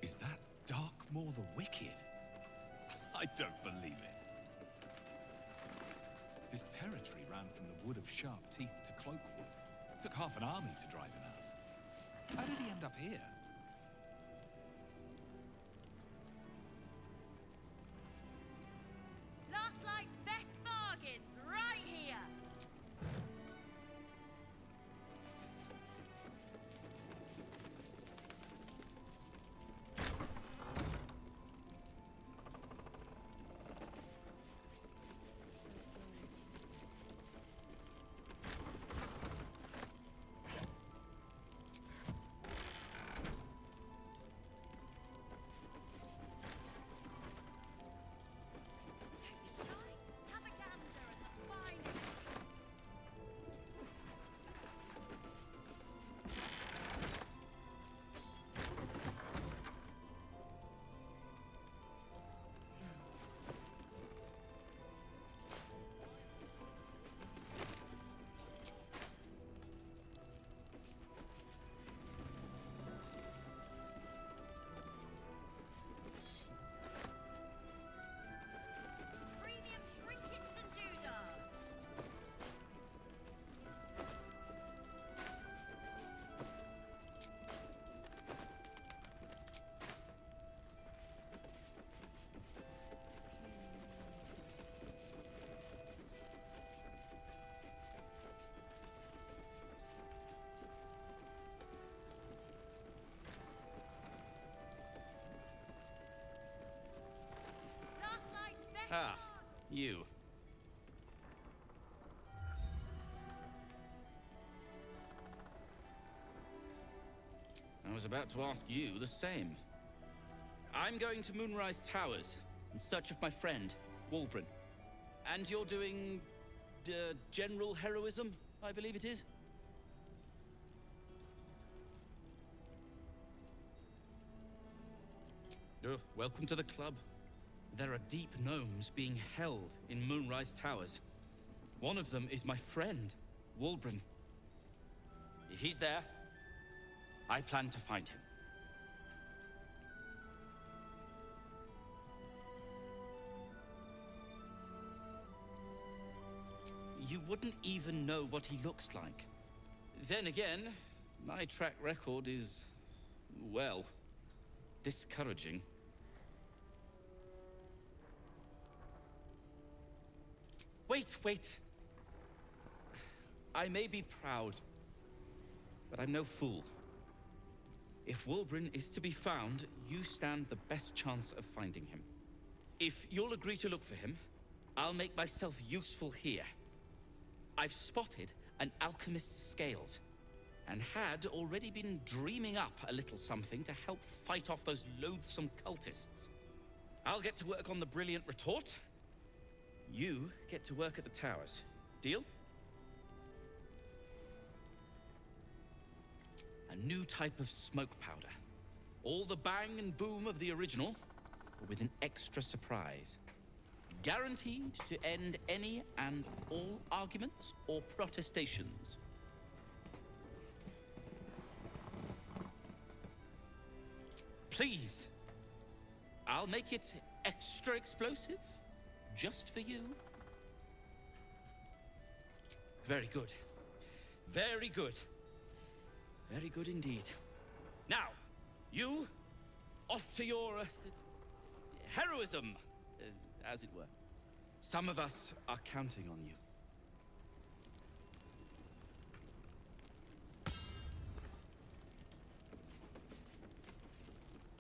Is that Dark Maw the Wicked? I don't believe it. His territory ran from the Wood of Sharp Teeth to Cloakwood. Took half an army to drive him out. How did he end up here? Last Light's best bargains, right here! Premium trinkets and doodahs. Last Light's best Ah, you. I was about to ask you the same. I'm going to Moonrise Towers in search of my friend, Walbrin. And you're doing... general heroism, I believe it is? Oh, welcome to the club. There are deep gnomes being held in Moonrise Towers. One of them is my friend, Walbrin. If he's there, I plan to find him. You wouldn't even know what he looks like. Then again, my track record is, well, discouraging. Wait. I may be proud, but I'm no fool. If Walbrin is to be found, you stand the best chance of finding him. If you'll agree to look for him, I'll make myself useful here. I've spotted an alchemist's scales, and had already been dreaming up a little something to help fight off those loathsome cultists. I'll get to work on the brilliant retort. You get to work at the towers. Deal? A new type of smoke powder. All the bang and boom of the original, but with an extra surprise. Guaranteed to end any and all arguments or protestations. Please, I'll make it extra explosive, just for you. Very good. Very good. Very good indeed. Now, you, off to your heroism, as it were. Some of us are counting on you.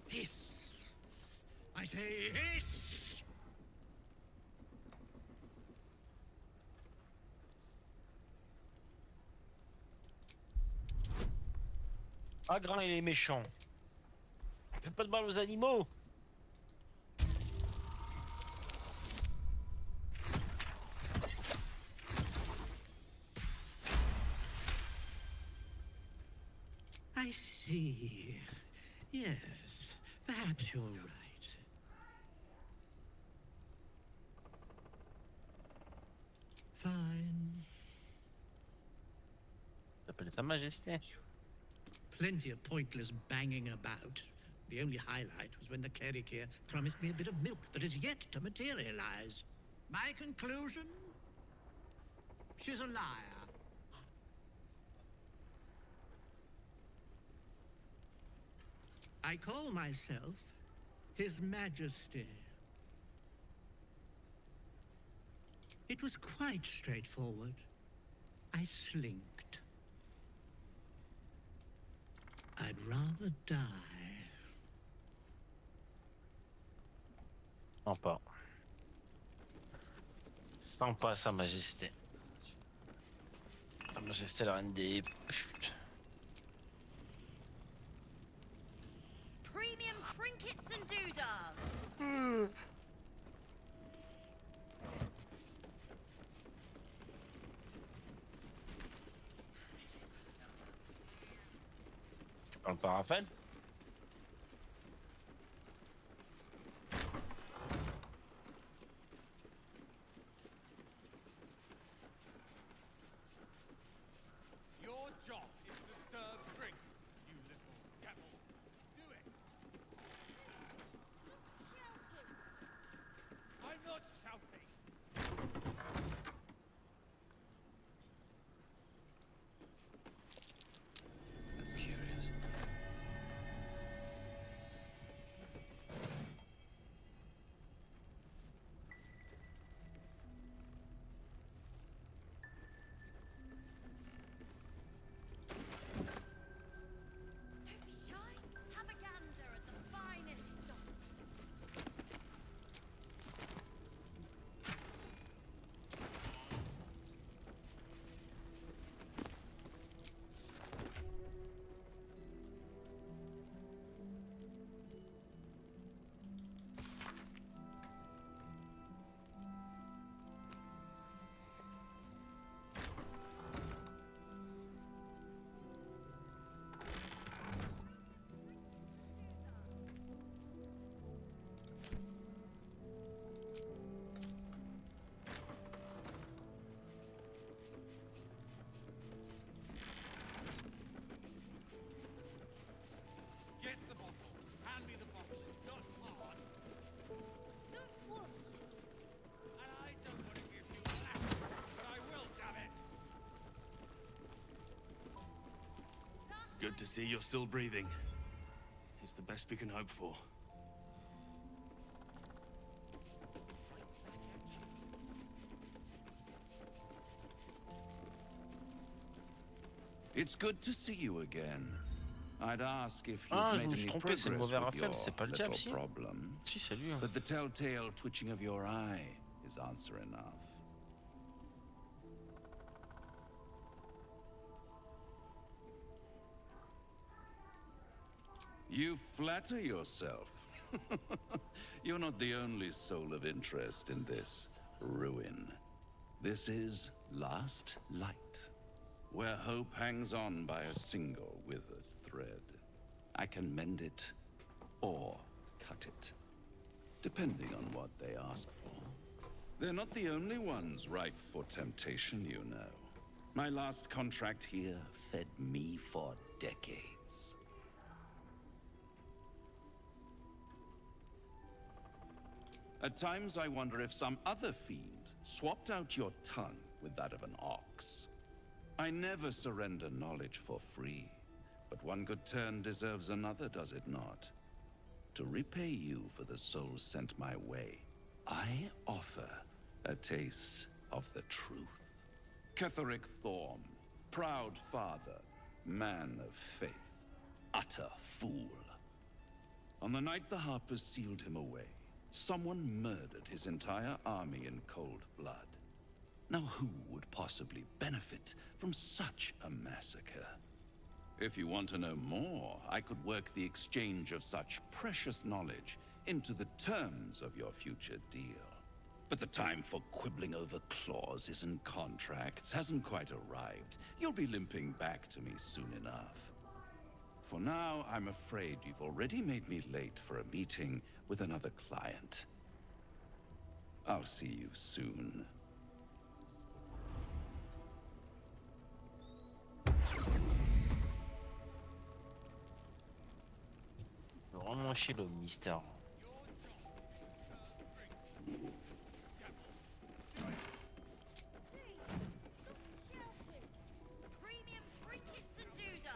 Hiss! I say hiss! Ah, Grand, il est méchant. Fais pas de mal aux animaux. I see. Yes, perhaps you're right. Fine. T'appelles Sa Majesté. Plenty of pointless banging about. The only highlight was when the cleric here promised me a bit of milk that is yet to materialize. My conclusion? She's a liar. I call myself His Majesty. It was quite straightforward. I slinked. I'd rather die. Sympa. Sympa, Sa Majesté. Sa Majesté la reine des putes. Premium trinkets and doodads. Tu parles pas Raphaël? Your job is to serve drinks, you little devil. Do it. I'm not shouting. That's curious. Don't be shy. Have a gander at the finest stock. Get the bottle. Hand me the bottle. It's not hard. Don't want. And I don't want to give you a laugh, but I will, damn it. Good to see you're still breathing. It's the best we can hope for. It's good to see you again. I'd ask if you've Ah, je made me any suis trompé, progress c'est le with mauvais Raphaël, your c'est pas le little diable, si? problem. Si, c'est lui. Hein. But the telltale twitching of your eye is answer enough. You flatter yourself. You're not the only soul of interest in this ruin. This is Last Light, where hope hangs on by a single withered thread. I can mend it or cut it, depending on what they ask for. They're not the only ones ripe for temptation, you know. My last contract here fed me for decades. At times I wonder if some other fiend swapped out your tongue with that of an ox. I never surrender knowledge for free, but one good turn deserves another, does it not? To repay you for the souls sent my way, I offer a taste of the truth. Ketheric Thorm, proud father, man of faith, utter fool. On the night the Harpers sealed him away, someone murdered his entire army in cold blood. Now who would possibly benefit from such a massacre? If you want to know more, I could work the exchange of such precious knowledge into the terms of your future deal. But the time for quibbling over clauses and contracts hasn't quite arrived. You'll be limping back to me soon enough. For now, I'm afraid you've already made me late for a meeting with another client. I'll see you soon. Vraiment accroché le mystère. Premium trinkets and doodahs.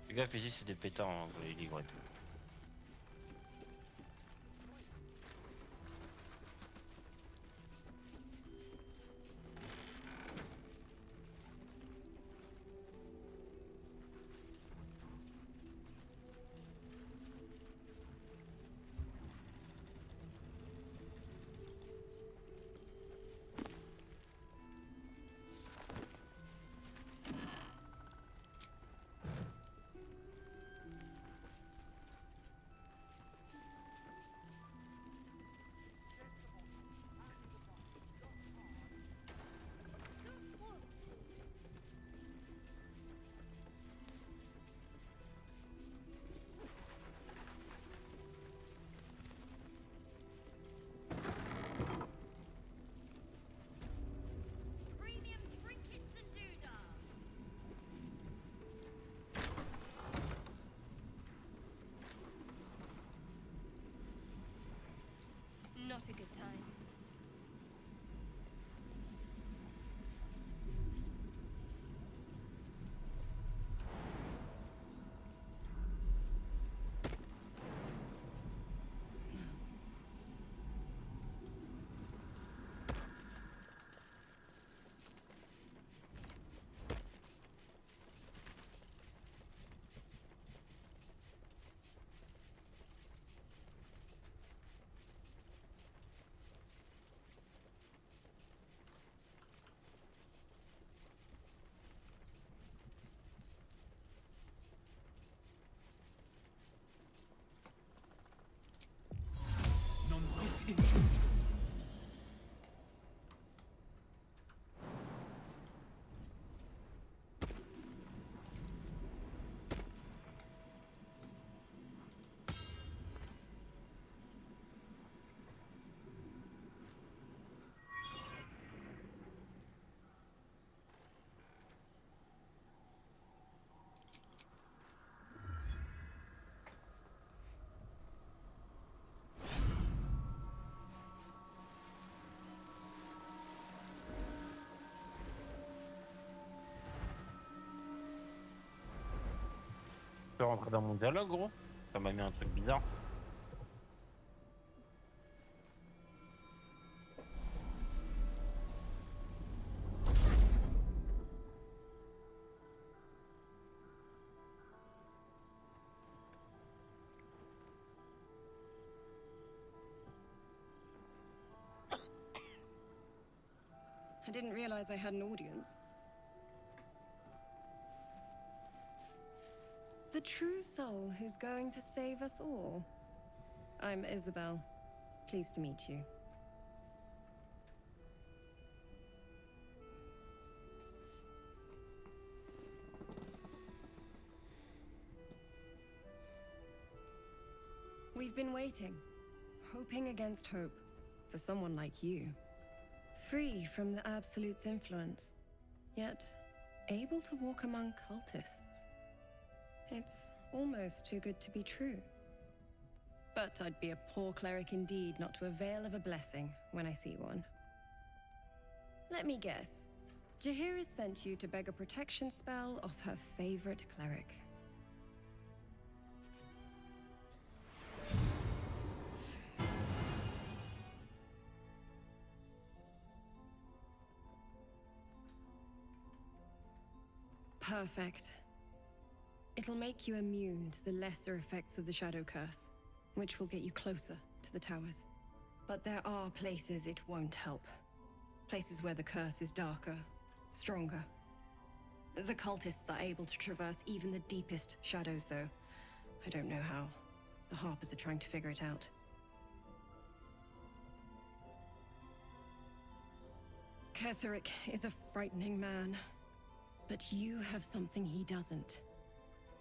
Fais gaffe, ici c'est des pétards, hein, les livres et tout. Premium trinkets and doodahs. Not a good time. Non fit in. Je peux rentrer dans mon dialogue, gros? Ça m'a mis un truc bizarre. I didn't realize I had an audience. The true soul who's going to save us all. I'm Isabel. Pleased to meet you. We've been waiting, hoping against hope, for someone like you. Free from the Absolute's influence, yet able to walk among cultists. It's almost too good to be true. But I'd be a poor cleric indeed not to avail of a blessing when I see one. Let me guess. Jaheira sent you to beg a protection spell off her favorite cleric. Perfect. It'll make you immune to the lesser effects of the Shadow Curse, which will get you closer to the towers. But there are places it won't help. Places where the curse is darker, stronger. The cultists are able to traverse even the deepest shadows, though. I don't know how. The Harpers are trying to figure it out. Ketherick is a frightening man. But you have something he doesn't.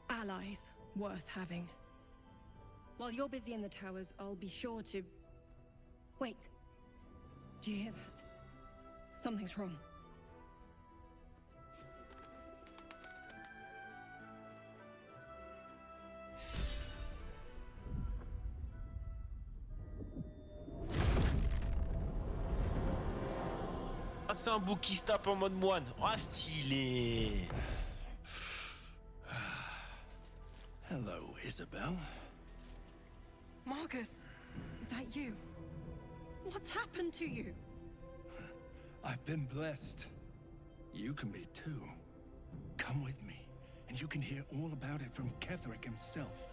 Allies worth having. While you're busy in the towers, I'll be sure to... Wait. Do you hear that? Something's wrong. Ah, c'est un bouc qui se tape en mode moine. Ah, stylé. Hello, Isabel. Marcus, is that you? What's happened to you? I've been blessed. You can be too. Come with me, and you can hear all about it from Ketherick himself.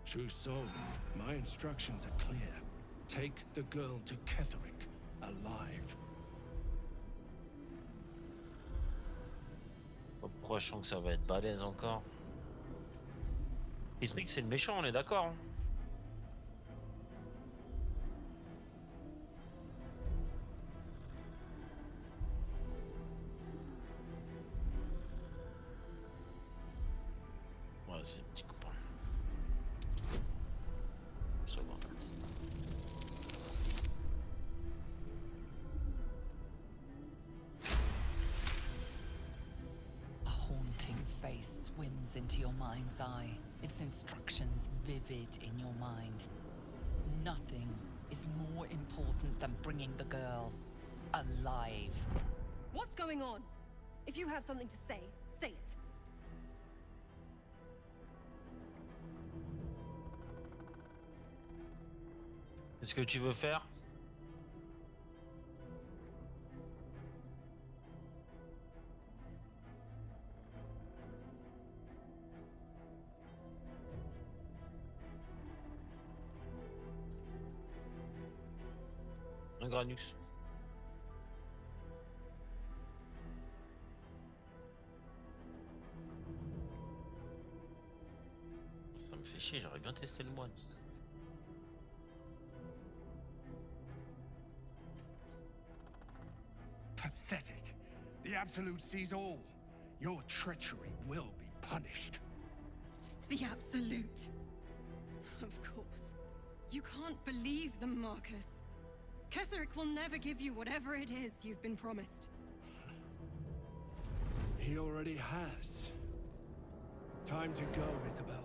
True soul, my instructions are clear. Take the girl to Ketherick, alive. Pourquoi je sens que ça va être balèze encore? Les trucs, c'est le méchant, on est d'accord, hein? Ouais, c'est le petit copain. Ça va. A haunting face swims into your mind's eye, its instructions vivid in your mind. Nothing is more important than bringing the girl alive. What's going on? If you have something to say, say it. Qu'est-ce que tu veux faire? Un Granux. Ça me fait chier, j'aurais bien testé le moine. Pathetic. The Absolute sees all. Your treachery will be punished. The Absolute. Of course. You can't believe them, Marcus. Ketherick will never give you whatever it is you've been promised. He already has. Time to go, Isabel.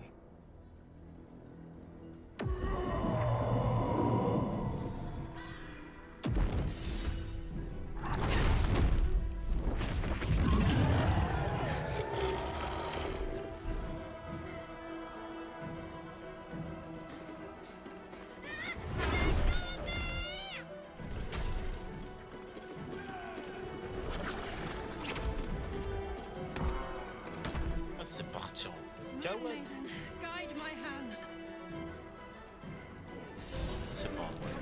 Ah, c'est parti en Moon cacahuète. Maiden, guide my hand. C'est pas vrai.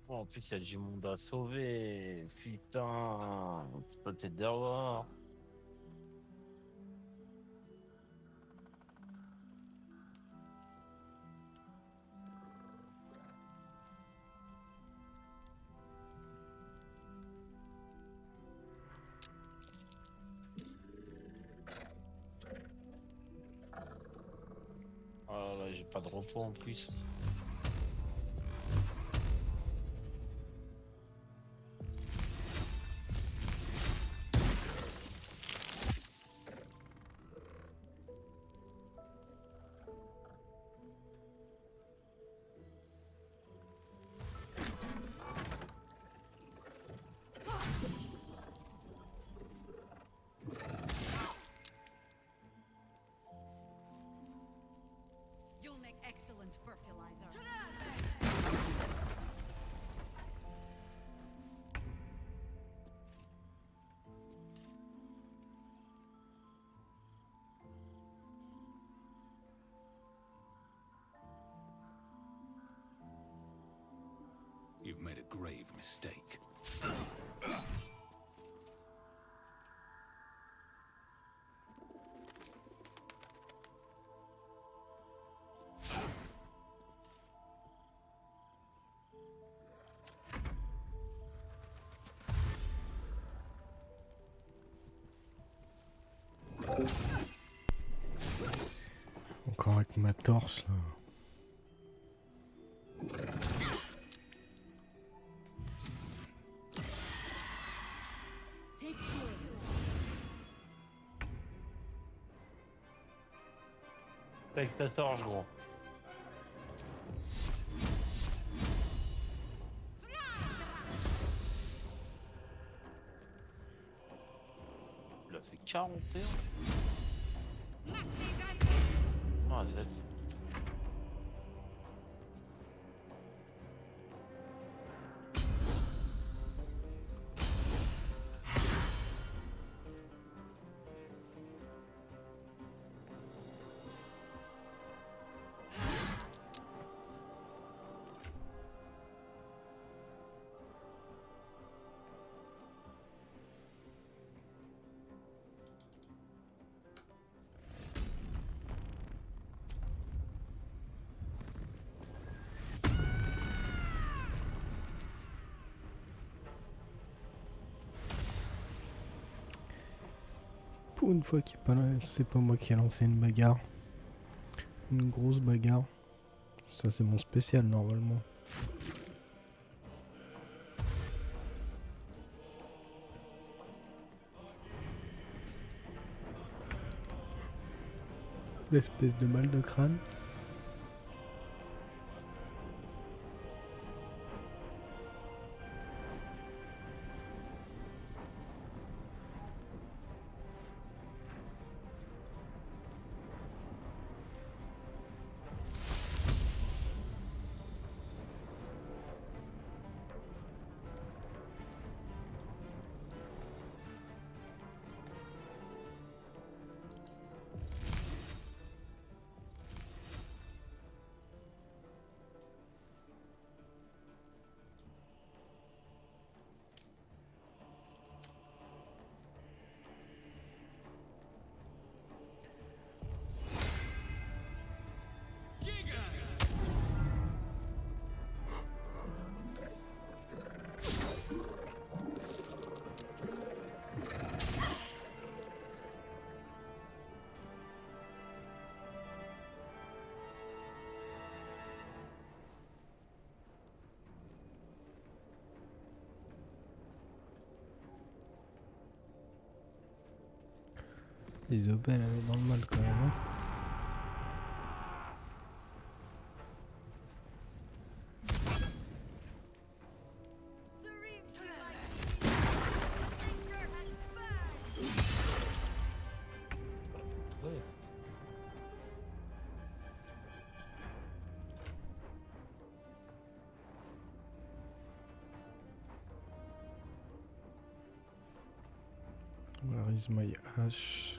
Oh, en plus, il y a du monde à sauver. Putain, putain, t'es dehors. Oh là là, j'ai pas de repos en plus. grave mistake. Encore avec ma torche là. Avec ta torche, gros. Il a fait 41. Ah, c'est... Pour une fois qu'il est pas là, c'est pas moi qui ai lancé une bagarre. Une grosse bagarre. Ça c'est mon spécial normalement. L'espèce de mal de crâne. Isabelle, elle est dans le mal quand même. Hein. Where is my ash?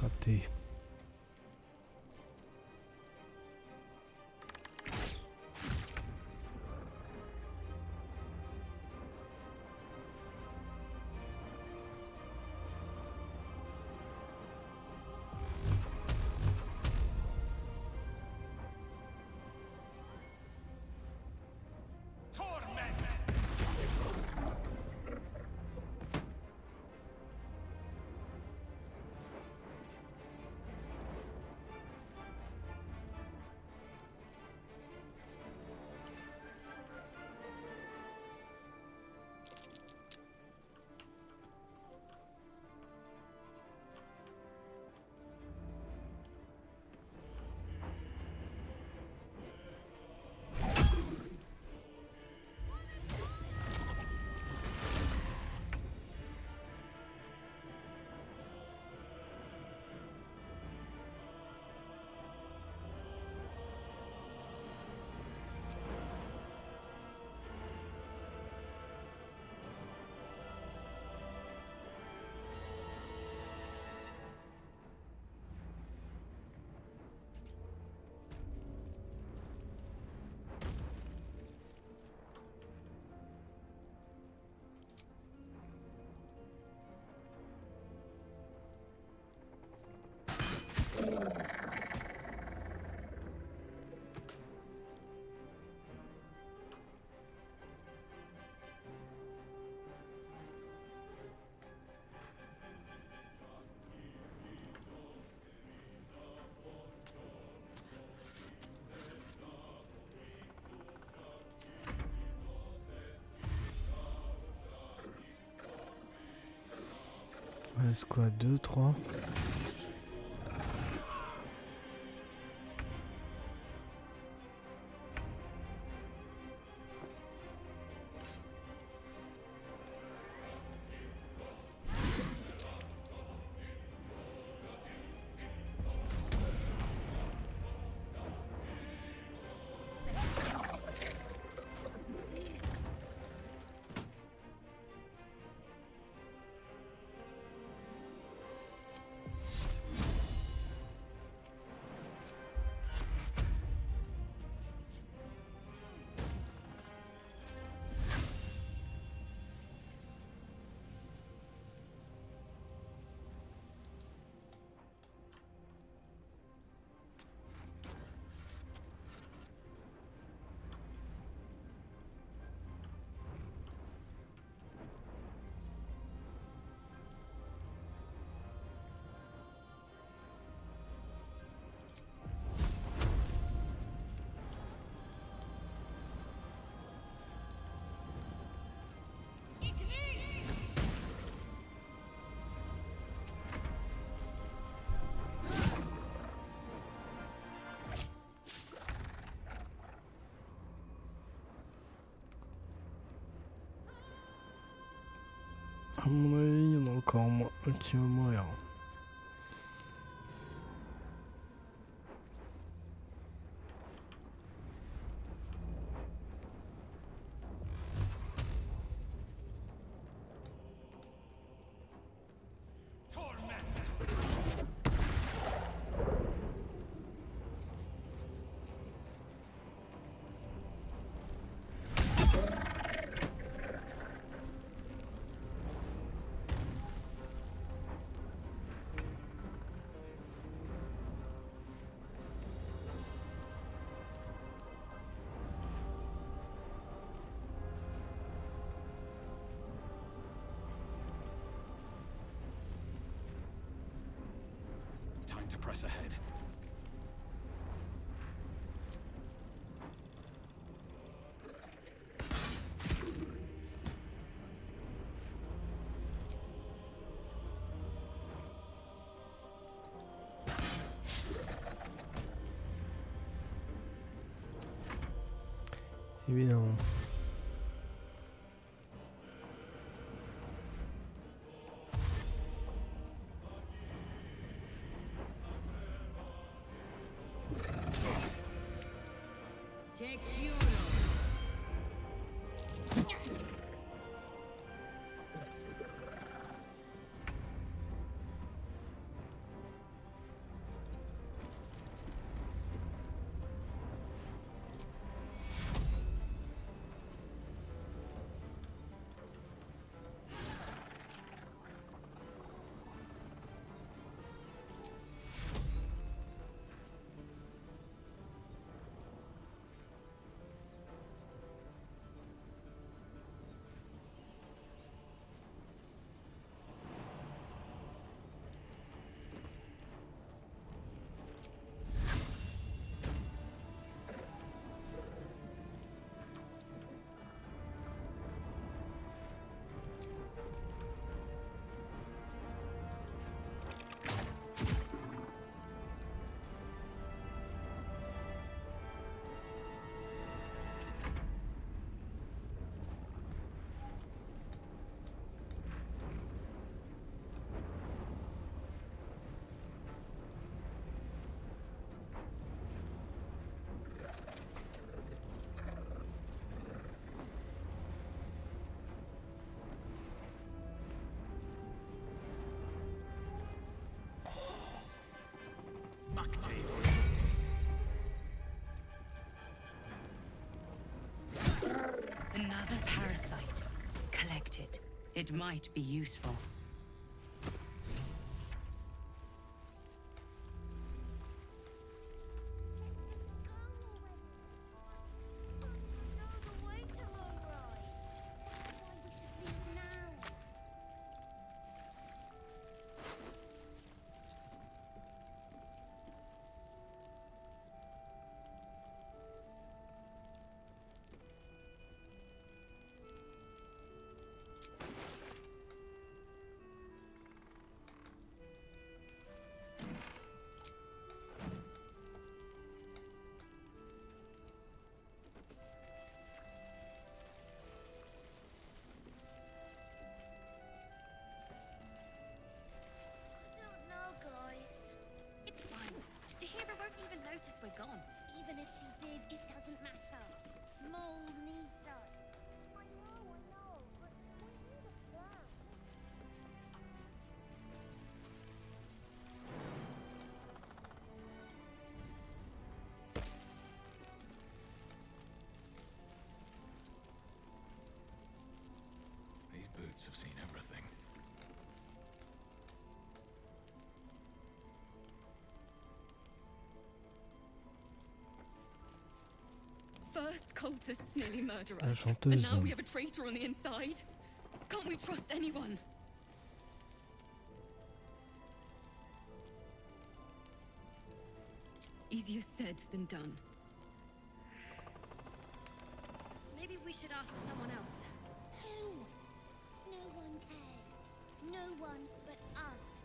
Raté. Reste quoi, 2, 3. À mon avis, il y en a encore moins qui va mourir. Time to press ahead. Évidemment. It might be useful. Notice we're gone. Even if she did, it doesn't matter. Mole needs us. I know, but we need a plan. These boots have seen everything. First cultists nearly murder us, chanteuse. and now we have a traitor on the inside. Can't we trust anyone? Easier said than done. Maybe we should ask someone else. Who? No one cares. No one but us.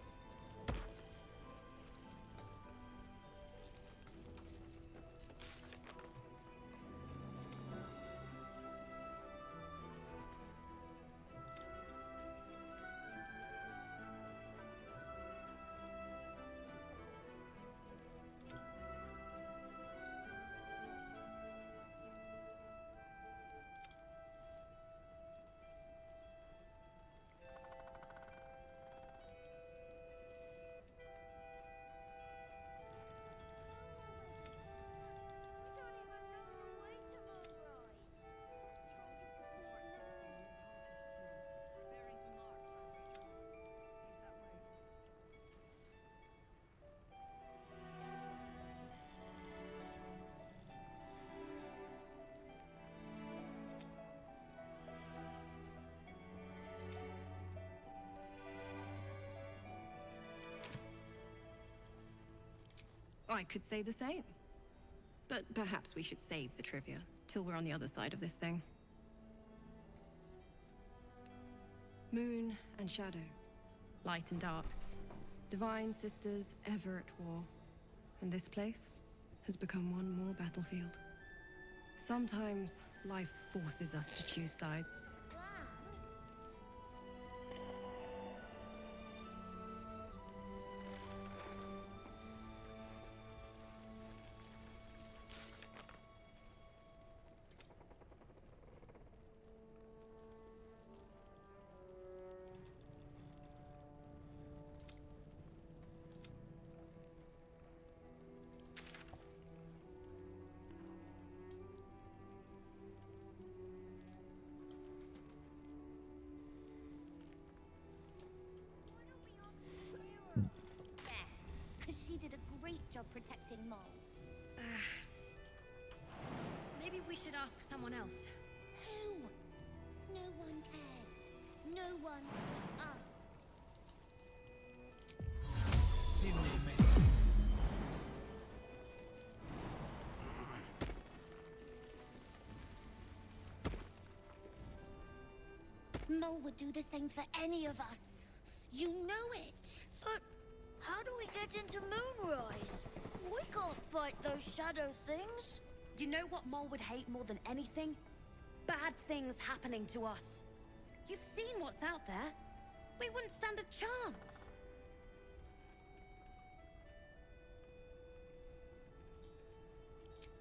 I could say the same. But perhaps we should save the trivia till we're on the other side of this thing. Moon and shadow, light and dark, divine sisters ever at war. And this place has become one more battlefield. Sometimes life forces us to choose sides. She did a great job protecting Mole. Maybe we should ask someone else. Who? No one cares. No one but us. Mole would do the same for any of us. You know it. But how do we get into Moonrise? We can't fight those shadow things. You know what Mole would hate more than anything? Bad things happening to us. You've seen what's out there. We wouldn't stand a chance.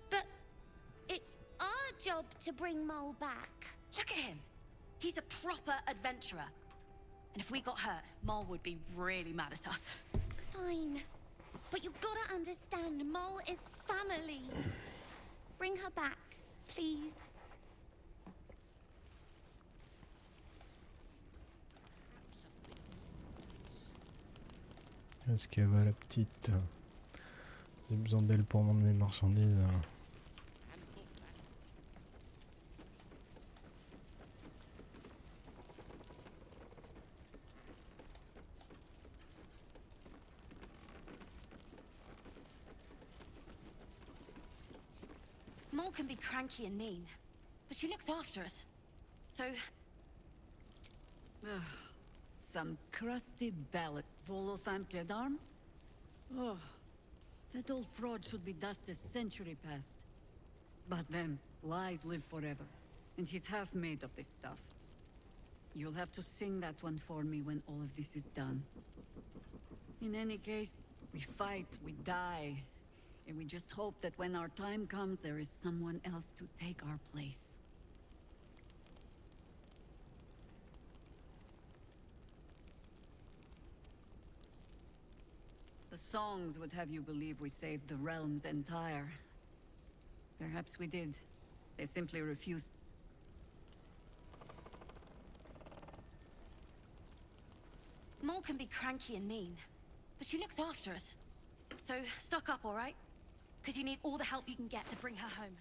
But it's our job to bring Mole back. Look at him. He's a proper adventurer. And if we got hurt, Mole would be really mad at us. Fine. But you've got to understand, Mole is family. Bring her back, please. Est-ce qu'elle va la petite? J'ai besoin d'elle pour vendre mes marchandises. Mole can be cranky and mean, but she looks after us. So, Ugh, some crusty ballad. Volothamp Gedarm? Oh, that old fraud should be dust a century past. But then, lies live forever, and he's half made of this stuff. You'll have to sing that one for me when all of this is done. In any case, we fight, we die, and we just hope that when our time comes, there is someone else to take our place. The songs would have you believe we saved the realm's entire. Perhaps we did. They simply refused. Mole can be cranky and mean, but she looks after us. So, stock up, alright? Because you need all the help you can get to bring her home.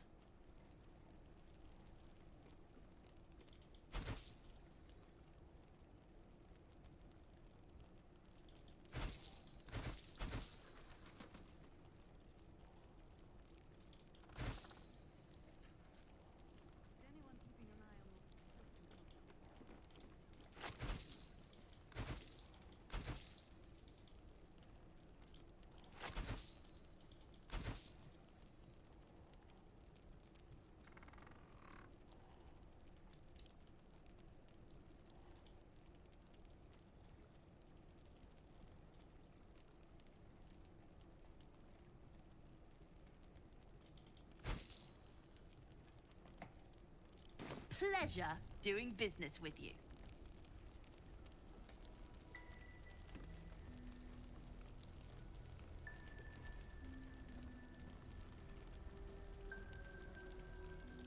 Pleasure doing business with you.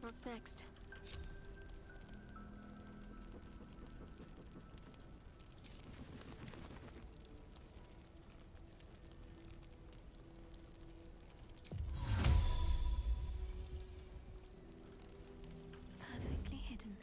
What's next? Perfectly hidden.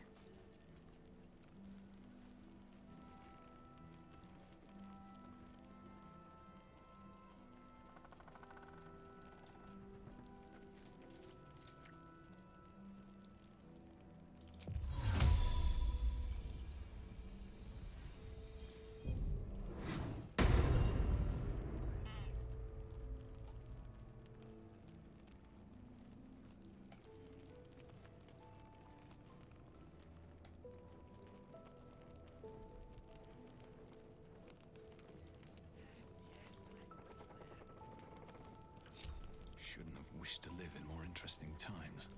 Shouldn't have wished to live in more interesting times.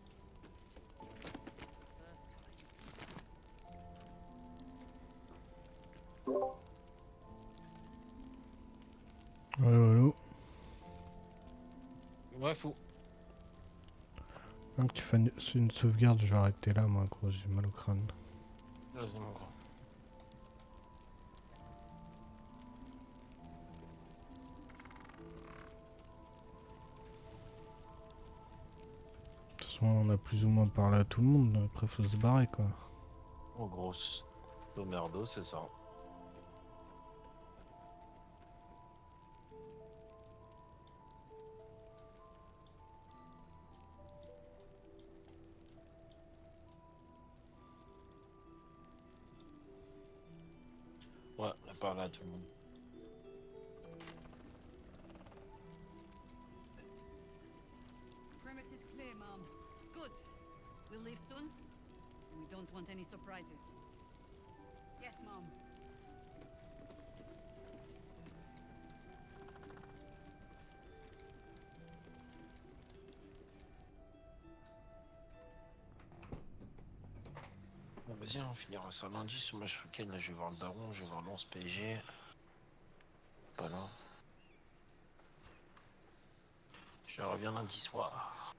Allô. Ouais, fou. Donc tu fais une sauvegarde, je vais arrêter là, moi, gros, j'ai mal au crâne. Vas-y, mon gros. De toute façon, on a plus ou moins parlé à tout le monde, après faut se barrer, quoi. Oh, grosse. Le merdo, c'est ça. Ouais, on a parlé à tout le monde. Perimeter's clear, Mom. Good. We'll leave soon. We don't want any surprises. Yes, Mom. Bon, vas-y, on finira ça lundi. Ce match week-end, là, je vais voir le Baron, je vais voir l'Ons PSG. Pas là. Je reviens lundi soir.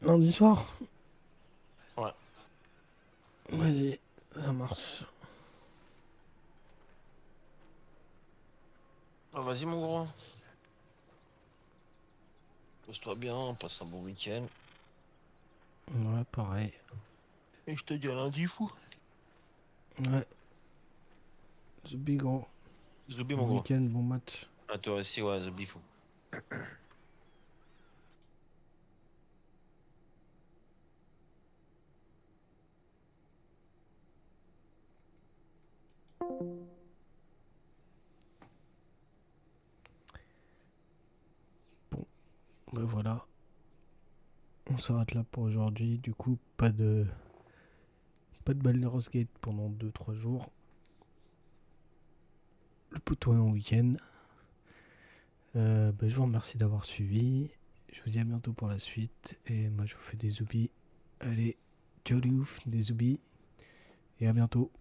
Lundi soir? Ouais. Vas-y, ça marche. vas-y mon gros. Pose-toi bien, passe un bon week-end. Ouais, pareil. Et je te dis à lundi, fou. Ouais. Zubi, gros. Zubi, mon Bon gros. week-end, bon match. À toi aussi, ouais, Zubi, fou. Ben voilà. On s'arrête là pour aujourd'hui. Du coup, pas de Baldur's Gate pendant 2-3 jours. Le poteau est en week-end. Je vous remercie d'avoir suivi. Je vous dis à bientôt pour la suite. Et moi, je vous fais des zoubis. Allez, ciao les ouf, des zoubis. Et à bientôt.